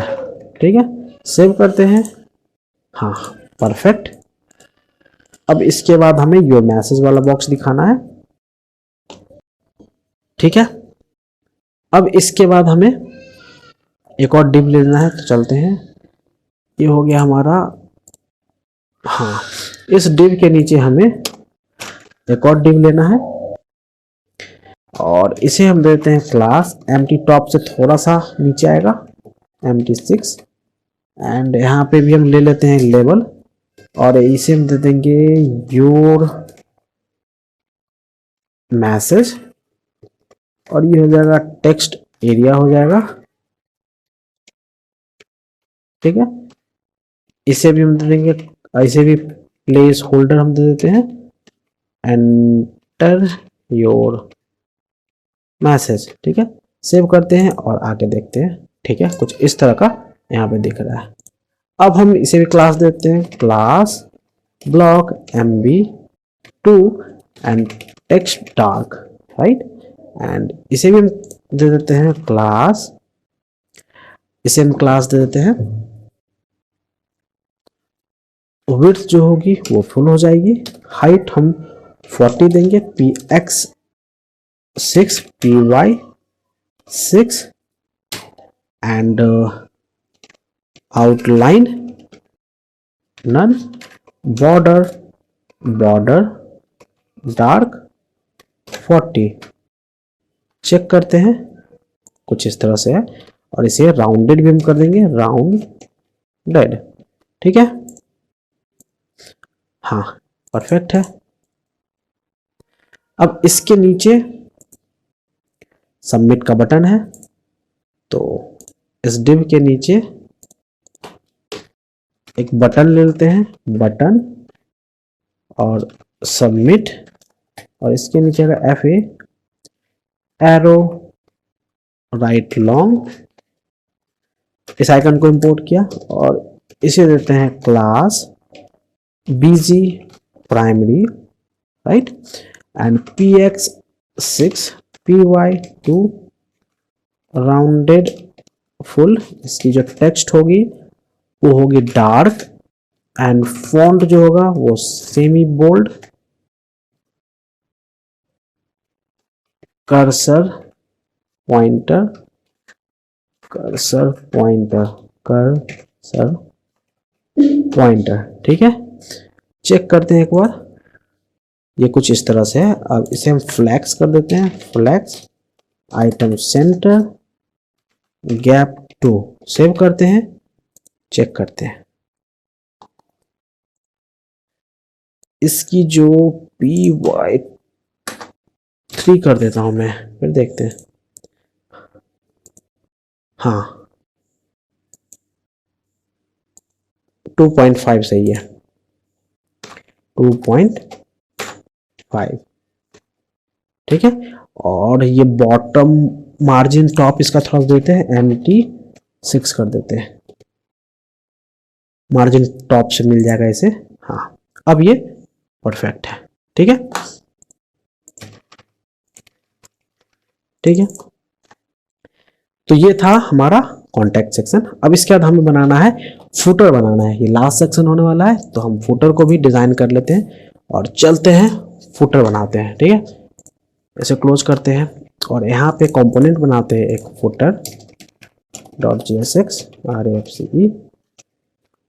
ठीक है। सेव करते हैं, हाँ परफेक्ट। अब इसके बाद हमें योर मैसेज वाला बॉक्स दिखाना है, ठीक है। अब इसके बाद हमें एक और डिव लेना है, तो चलते हैं, ये हो गया हमारा, हाँ इस डिव के नीचे हमें एक और डिव लेना है और इसे हम देते हैं क्लास empty टॉप से थोड़ा सा नीचे आएगा empty 6, एंड यहाँ पे भी हम ले लेते हैं लेबल और इसे हम दे देंगे योर मैसेज, और ये हो जाएगा टेक्स्ट एरिया हो जाएगा, ठीक है। इसे भी हम दे देंगे, इसे भी प्लेस होल्डर हम दे देते हैं एंटर योर मैसेज, ठीक है। सेव करते हैं और आगे देखते हैं, ठीक है, कुछ इस तरह का यहाँ पे दिख रहा है। अब हम इसे भी क्लास देते हैं, class block MB2 and text dark, right. And इसे भी हम दे देते हैं क्लास इसे हम क्लास दे देते हैं। विड्थ जो होगी वो फुल हो जाएगी। हाइट हम 40 देंगे, px 6, py 6 and outline none, border dark 40। Check करते हैं, कुछ इस तरह से है। और इसे राउंडेड भी हम कर देंगे, राउंडेड। ठीक है, हाँ परफेक्ट है। अब इसके नीचे सबमिट का बटन है, तो इस डिव के नीचे एक बटन ले लेते हैं, बटन और सबमिट। और इसके नीचे का FA एरो राइट लॉन्ग, इस आइकन को इंपोर्ट किया और इसे देते हैं class BG primary, right, and px 6 py 2 rounded full. इसकी जो टेक्स्ट होगी वो होगी डार्क एंड फॉन्ट जो होगा वो सेमी बोल्ड। कर्सर पॉइंटर ठीक है। चेक करते हैं एक बार, ये कुछ इस तरह से है। अब इसे हम फ्लैक्स कर देते हैं, flex item center gap 2, save करते हैं, चेक करते हैं। इसकी जो PY3 कर देता हूं मैं, फिर देखते हैं। हाँ 2.5 सही है, 2.5 ठीक है। और ये बॉटम मार्जिन टॉप इसका थोड़ा देते हैं, MT6 कर देते हैं, मार्जिन टॉप से मिल जाएगा इसे। हाँ अब ये परफेक्ट है, ठीक है। ठीक है, तो ये था हमारा कॉन्टैक्ट सेक्शन। अब इसके बाद हमें बनाना है फुटर बनाना है, ये लास्ट सेक्शन होने वाला है, तो हम फुटर को भी डिजाइन कर लेते हैं और चलते हैं फुटर बनाते हैं। ठीक है, इसे क्लोज करते हैं और यहाँ पे कंपोनेंट बनाते हैं एक फुटर .jsx rfce।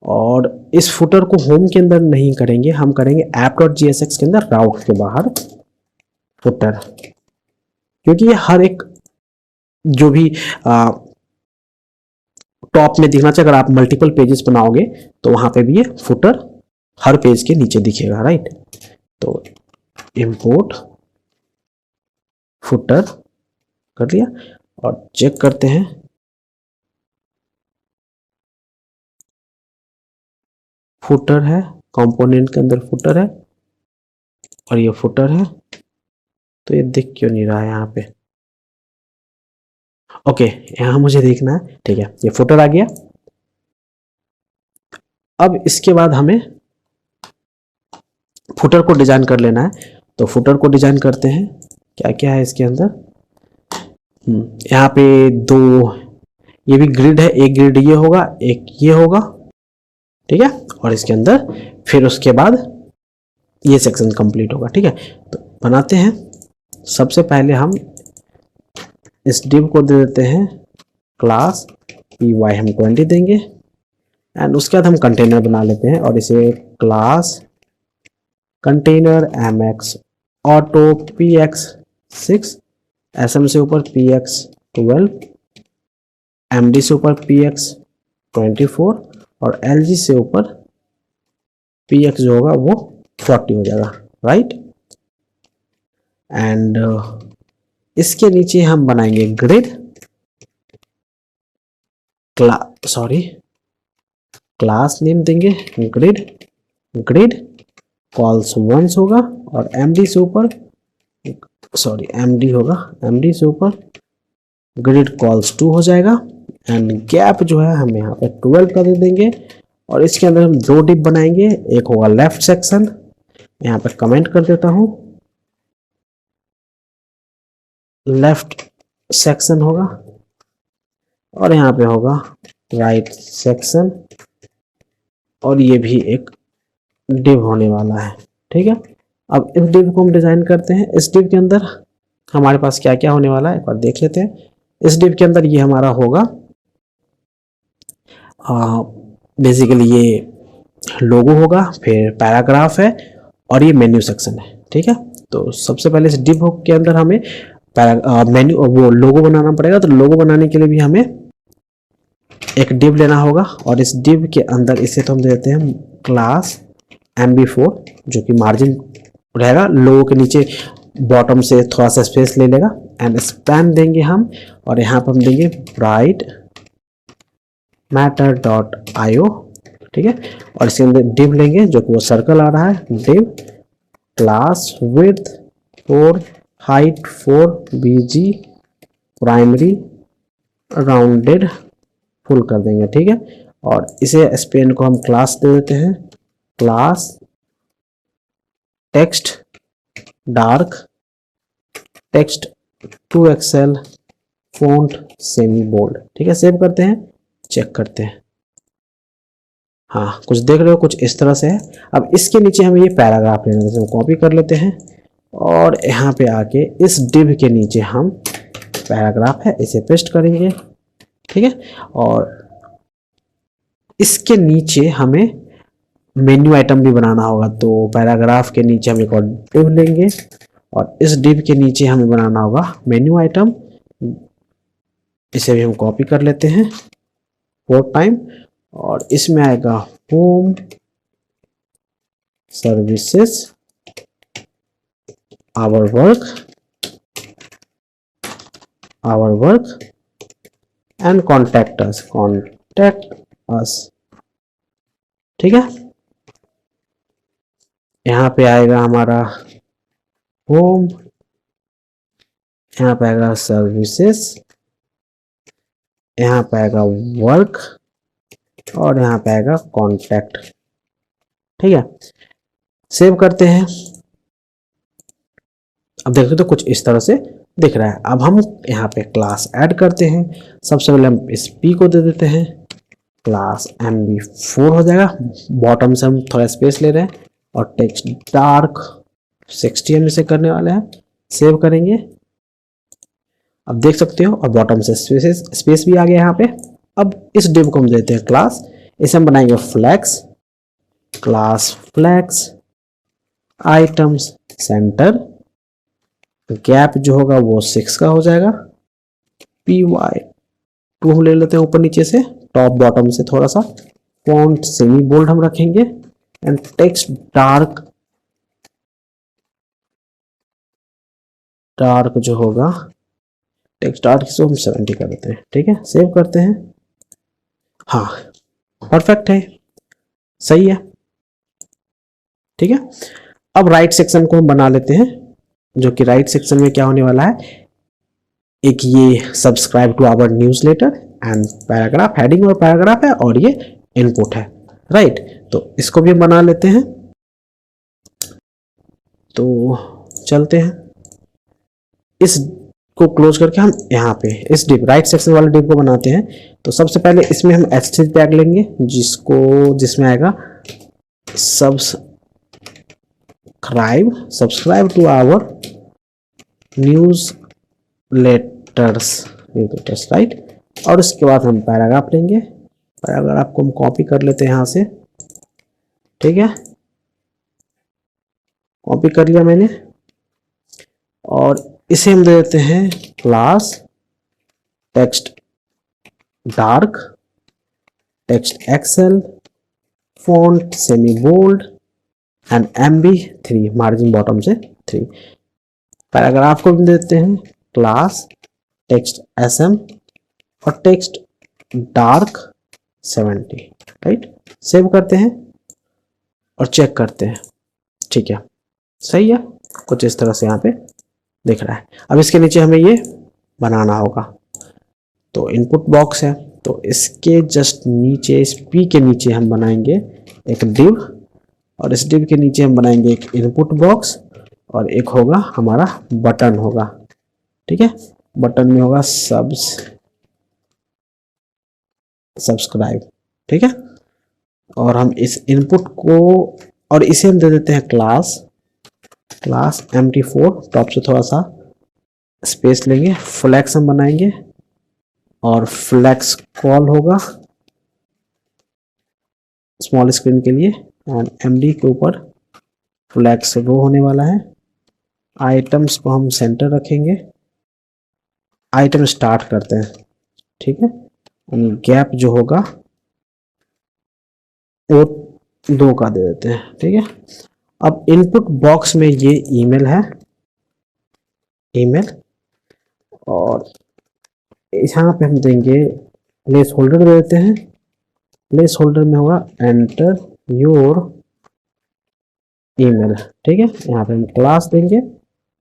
और इस फुटर को होम के अंदर नहीं करेंगे, हम करेंगे app.jsx के अंदर राउट के बाहर फुटर, क्योंकि ये हर एक जो भी टॉप में दिखना चाहिए। अगर आप मल्टीपल पेजेस बनाओगे तो वहां पे भी ये फुटर हर पेज के नीचे दिखेगा, राइट। तो इंपोर्ट फुटर कर लिया और चेक करते हैं, फुटर है, कंपोनेंट के अंदर फुटर है और ये फुटर है। तो ये दिख क्यों नहीं रहा है यहाँ पे? ओके, यहाँ मुझे देखना है, ठीक है, ये फुटर आ गया। अब इसके बाद हमें फुटर को डिजाइन कर लेना है, तो फुटर को डिजाइन करते हैं। क्या क्या है इसके अंदर? यहाँ पे दो, ये भी ग्रिड है, एक ग्रिड ये होगा, एक ये होगा, ठीक है। और इसके अंदर फिर उसके बाद ये सेक्शन कंप्लीट होगा, ठीक है। तो बनाते हैं। सबसे पहले हम इस डिव को दे देते हैं क्लास py, हम 20 देंगे एंड उसके बाद हम कंटेनर बना लेते हैं और इसे class container mx auto px 6, sm से ऊपर px 12, md से ऊपर px 24 और lg से ऊपर px जो होगा वो 40 हो जाएगा, राइट। एंड इसके नीचे हम बनाएंगे ग्रिड, क्लास नेम देंगे ग्रिड कॉल्स वंस होगा और md से ऊपर md से ऊपर ग्रिड कॉल्स 2 हो जाएगा। एंड गैप जो है हम यहाँ पे 12 कर देंगे और इसके अंदर हम दो डिप बनाएंगे, एक होगा लेफ्ट सेक्शन, यहाँ पे कमेंट कर देता हूँ, लेफ्ट सेक्शन होगा और यहाँ पे होगा राइट सेक्शन, और ये भी एक डिव होने वाला है। ठीक है, अब इस डिव को हम डिजाइन करते हैं। इस डिव के अंदर हमारे पास क्या क्या होने वाला है एक बार देख लेते हैं। इस डिव के अंदर ये हमारा होगा बेसिकली ये लोगो होगा, फिर पैराग्राफ है, और ये मेन्यू सेक्शन है। ठीक है, तो सबसे पहले इस डिव के अंदर हमें मेन्यू वो लोगो बनाना पड़ेगा। तो लोगो बनाने के लिए भी हमें एक डिव लेना होगा, और इस डिव के अंदर इसे तो हम दे देते हैं क्लास MB4, जो कि मार्जिन रहेगा लोगो के नीचे, बॉटम से थोड़ा सा स्पेस ले लेगा, एंड स्पैन देंगे हम, और यहाँ पर हम देंगे ब्राइट matter.io। ठीक है, और इसके अंदर डिव लेंगे जो कि वो सर्कल आ रहा है, div class width 4 height 4 BG primary rounded full कर देंगे। ठीक है, और इसे स्पेन को हम क्लास दे देते हैं, class text dark text 2XL font semi bold. ठीक है, सेव करते हैं, चेक करते हैं। हाँ, कुछ देख रहे हो, कुछ इस तरह से है। अब इसके नीचे हमें ये पैराग्राफ लेना है, कॉपी कर लेते हैं, और यहाँ पे आके इस डिव के नीचे हम पैराग्राफ है इसे पेस्ट करेंगे। ठीक है, और इसके नीचे हमें मेन्यू आइटम भी बनाना होगा, तो पैराग्राफ के नीचे हम एक और डिव लेंगे, और इस डिव के नीचे हमें बनाना होगा मेन्यू आइटम। इसे भी हम कॉपी कर लेते हैं 4 टाइम, और इसमें आएगा home services our work and contact us. ठीक है, यहाँ पे आएगा हमारा होम, यहाँ पे आएगा सर्विसेज, यहाँ पे आएगा वर्क, और यहाँ पे आएगा कॉन्टैक्ट। ठीक है, सेव करते हैं। अब देखते तो कुछ इस तरह से दिख रहा है। अब हम यहाँ पे क्लास ऐड करते हैं। सबसे पहले हम इस P को दे देते हैं, क्लास MB4 हो जाएगा, बॉटम से हम थोड़ा स्पेस ले रहे हैं, और टेक्स्ट डार्क 60 हम इसे करने वाले हैं, सेव करेंगे। अब देख सकते हो, और बॉटम से स्पेस भी आ गया यहाँ पे। अब इस डिव को हम देते हैं क्लास, इसे हम बनाएंगे flex, class flex items center, gap जो होगा वो 6 का हो जाएगा, PY2 हम ले लेते हैं ऊपर नीचे से, टॉप बॉटम से थोड़ा सा, फॉन्ट सेमी बोल्ड हम रखेंगे, एंड टेक्स्ट डार्क जो होगा, टेक्स्ट डार्क इसको हम 70 कर देते हैं। ठीक है, सेव करते हैं। हाँ, परफेक्ट है, सही है। ठीक है, अब राइट सेक्शन को हम बना लेते हैं, जो कि राइट सेक्शन में क्या होने वाला है, एक ये subscribe to our newsletter and paragraph, heading और पैराग्राफ है, और ये इनपुट है। राइट, तो इसको भी हम बना लेते हैं। तो चलते हैं, इस को क्लोज करके हम यहाँ पे इस डिव राइट सेक्शन वाले डिव को बनाते हैं। तो सबसे पहले इसमें हम H3 टैग लेंगे, जिसमें आएगा subscribe to our newsletters right, और उसके बाद हम पैराग्राफ लेंगे। पैराग्राफ को हम कॉपी कर लेते हैं यहाँ से। ठीक है, कॉपी कर लिया मैंने, और इसे हम दे देते हैं class text dark text XL font semi bold and MB3 margin bottom से 3। पैराग्राफ को भी देते हैं क्लास टेक्स्ट SM और टेक्स्ट डार्क 70। राइट, सेव करते हैं और चेक करते हैं। ठीक है, सही है, कुछ इस तरह से यहाँ पे दिख रहा है। अब इसके नीचे हमें ये बनाना होगा। तो इनपुट बॉक्स है, तो इसके जस्ट नीचे, इस P के नीचे हम बनाएंगे एक डिव, और इस डिव के नीचे हम बनाएंगे एक इनपुट बॉक्स, और एक होगा हमारा बटन होगा। ठीक है, बटन में होगा सब्सक्राइब, ठीक है। और हम इस इनपुट को और इसे हम दे देते हैं क्लास empty4, टॉप से थोड़ा सा स्पेस लेंगे, फ्लैक्स हम बनाएंगे और फ्लैक्स कॉल होगा स्मॉल स्क्रीन के लिए, एंड एमडी के ऊपर फ्लैक्स रो होने वाला है। आइटम्स को हम सेंटर रखेंगे, आइटम स्टार्ट करते हैं, ठीक है। गैप जो होगा वो 2 का दे देते हैं, ठीक है। अब इनपुट बॉक्स में ये ईमेल है, ईमेल, और यहाँ पे हम देंगे प्लेस होल्डर दे देते हैं। प्लेस होल्डर में होगा एंटर योर ईमेल, ठीक है। यहाँ पे हम क्लास देंगे,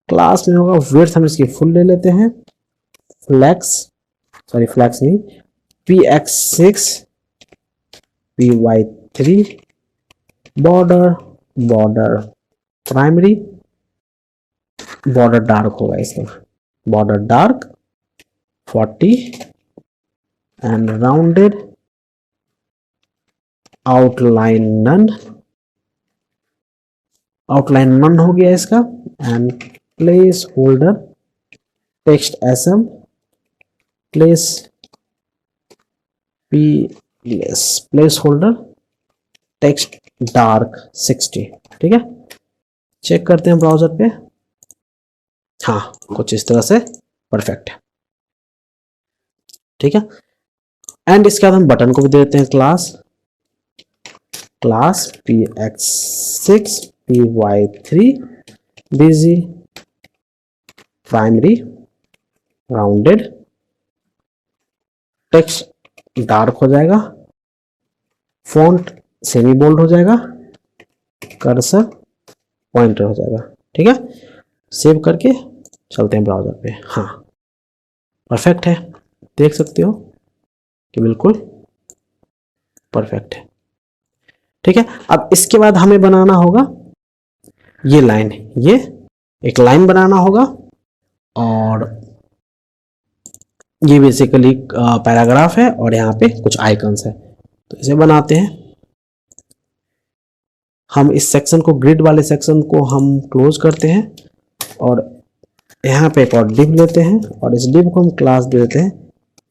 क्लास में होगा विड्थ, हम इसकी फुल ले लेते हैं, फ्लैक्स नहीं, px6 py3 border primary, border dark होगा इसका, border dark 40 and rounded, outline none हो गया इसका, and placeholder text sm placeholder text dark 60, ठीक है। चेक करते हैं ब्राउजर पे, हाँ कुछ इस तरह से परफेक्ट है, ठीक है। एंड इसके बाद हम बटन को भी दे देते हैं class px6 py3 busy primary rounded, text dark हो जाएगा, फॉन्ट सेमी बोल्ड हो जाएगा, कर्सर पॉइंटर हो जाएगा, ठीक है। सेव करके चलते हैं ब्राउजर पे, हाँ परफेक्ट है, देख सकते हो कि बिल्कुल परफेक्ट है, ठीक है। अब इसके बाद हमें बनाना होगा ये लाइन, ये एक लाइन बनाना होगा, और ये बेसिकली पैराग्राफ है और यहाँ पे कुछ आइकन्स है, तो इसे बनाते हैं। हम इस सेक्शन को, ग्रिड वाले सेक्शन को हम क्लोज करते हैं, और यहाँ पे एक और डिव लेते हैं, और इस डिव को हम क्लास दे देते हैं,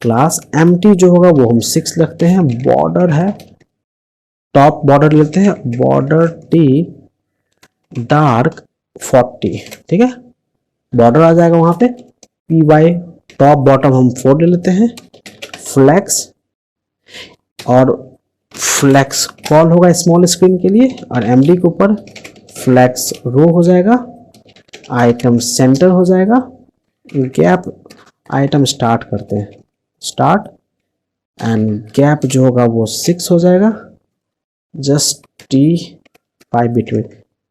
क्लास एम्प्टी जो होगा वो हम 6 रखते हैं। बॉर्डर है, टॉप बॉर्डर लेते हैं, बॉर्डर टी डार्क 40, ठीक है। बॉर्डर आ जाएगा वहां पे, पी वाई टॉप बॉटम हम 4 ले लेते हैं, फ्लैक्स, और फ्लैक्स कॉल होगा स्मॉल स्क्रीन के लिए, और एमडी के ऊपर फ्लैक्स रो हो जाएगा, आइटम सेंटर हो जाएगा, गैप आइटम स्टार्ट करते हैं, स्टार्ट, एंड गैप जो होगा वो 6 हो जाएगा, जस्ट टी 5 बिटवीन,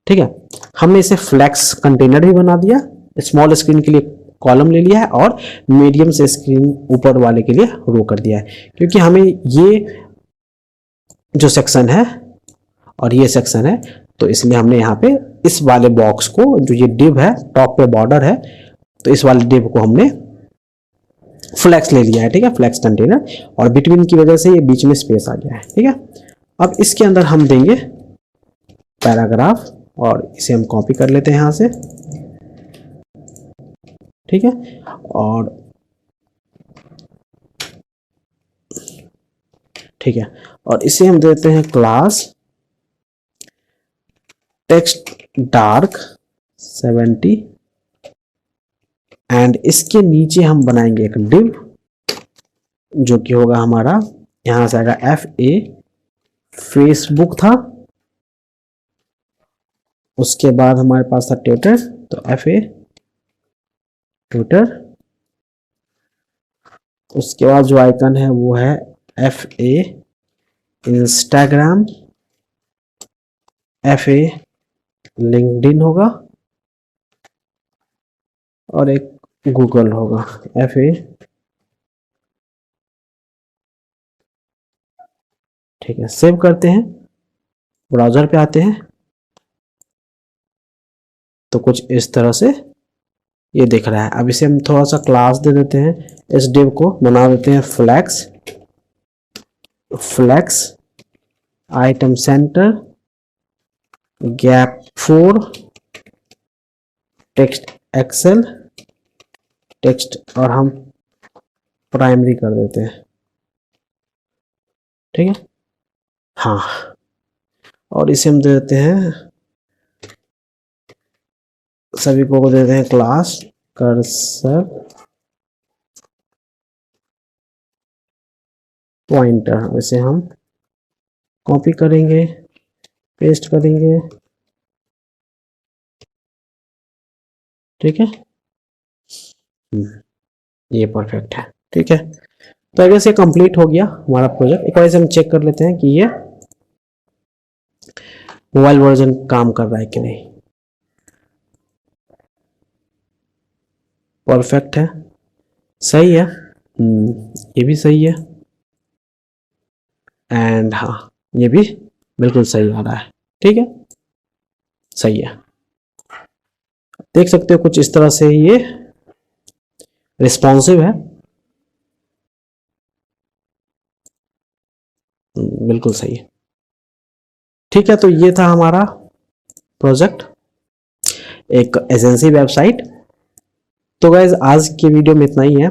ठीक है। हमने इसे फ्लैक्स कंटेनर भी बना दिया, स्मॉल स्क्रीन के लिए कॉलम ले लिया है, और मीडियम से स्क्रीन ऊपर वाले के लिए रो कर दिया है, क्योंकि हमें ये जो सेक्शन है और ये सेक्शन है, तो इसलिए हमने यहाँ पे इस वाले बॉक्स को, जो ये डिव है टॉप पे बॉर्डर है, तो इस वाले डिव को हमने फ्लैक्स ले लिया है, ठीक है, फ्लैक्स कंटेनर, और बिटवीन की वजह से ये बीच में स्पेस आ गया है, ठीक है। अब इसके अंदर हम देंगे पैराग्राफ, और इसे हम कॉपी कर लेते हैं यहाँ से, ठीक है, और ठीक है, और इसे हम देते हैं क्लास टेक्स्ट डार्क 70, एंड इसके नीचे हम बनाएंगे एक डिव, जो कि होगा हमारा, यहां से आएगा FA, फेसबुक था, उसके बाद हमारे पास था ट्विटर, तो FA ट्विटर, उसके बाद जो आइकन है वो है FA इंस्टाग्राम, FA लिंक्डइन होगा, और एक गूगल होगा, FA, ठीक है। सेव करते हैं, ब्राउजर पे आते हैं, तो कुछ इस तरह से ये दिख रहा है। अब इसे हम थोड़ा सा क्लास दे देते हैं, इस डिव को बना देते हैं flex, flex, item center, gap 4, text XL, text, और हम प्राइमरी कर देते हैं, ठीक है। हाँ, और इसे हम दे देते हैं, सभी को दे देते हैं क्लास कर्सर पॉइंटर। इसे हम कॉपी करेंगे, पेस्ट करेंगे, ठीक है। ये परफेक्ट है, ठीक है। तो अगर से कंप्लीट हो गया हमारा प्रोजेक्ट। एक बार से हम चेक कर लेते हैं कि ये मोबाइल वर्जन काम कर रहा है कि नहीं। परफेक्ट है, सही है, ये भी सही है, एंड हाँ ये भी बिल्कुल सही आ रहा है, ठीक है, सही है। देख सकते हो कुछ इस तरह से ये रिस्पॉन्सिव है, बिल्कुल सही है, ठीक है। तो ये था हमारा प्रोजेक्ट, एक एजेंसी वेबसाइट। तो गाइज आज के वीडियो में इतना ही है।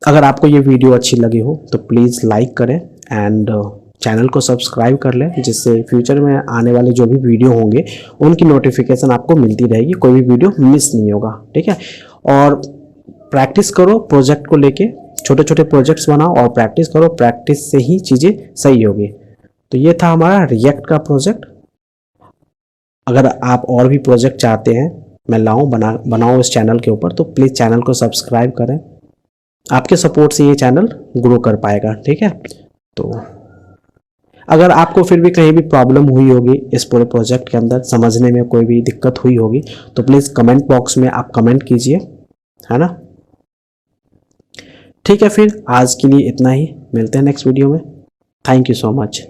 अगर आपको ये वीडियो अच्छी लगी हो तो प्लीज़ लाइक करें एंड चैनल को सब्सक्राइब कर लें, जिससे फ्यूचर में आने वाले जो भी वीडियो होंगे उनकी नोटिफिकेशन आपको मिलती रहेगी, कोई भी वीडियो मिस नहीं होगा, ठीक है। और प्रैक्टिस करो प्रोजेक्ट को लेके, छोटे छोटे प्रोजेक्ट्स बनाओ और प्रैक्टिस करो, प्रैक्टिस से ही चीज़ें सही होगी। तो ये था हमारा रिएक्ट का प्रोजेक्ट। अगर आप और भी प्रोजेक्ट चाहते हैं मैं लाऊं, बनाऊं इस चैनल के ऊपर, तो प्लीज़ चैनल को सब्सक्राइब करें। आपके सपोर्ट से ये चैनल ग्रो कर पाएगा, ठीक है। तो अगर आपको फिर भी कहीं भी प्रॉब्लम हुई होगी इस पूरे प्रोजेक्ट के अंदर, समझने में कोई भी दिक्कत हुई होगी, तो प्लीज़ कमेंट बॉक्स में आप कमेंट कीजिए, है ना। ठीक है, फिर आज के लिए इतना ही, मिलते हैं नेक्स्ट वीडियो में। Thank you so much.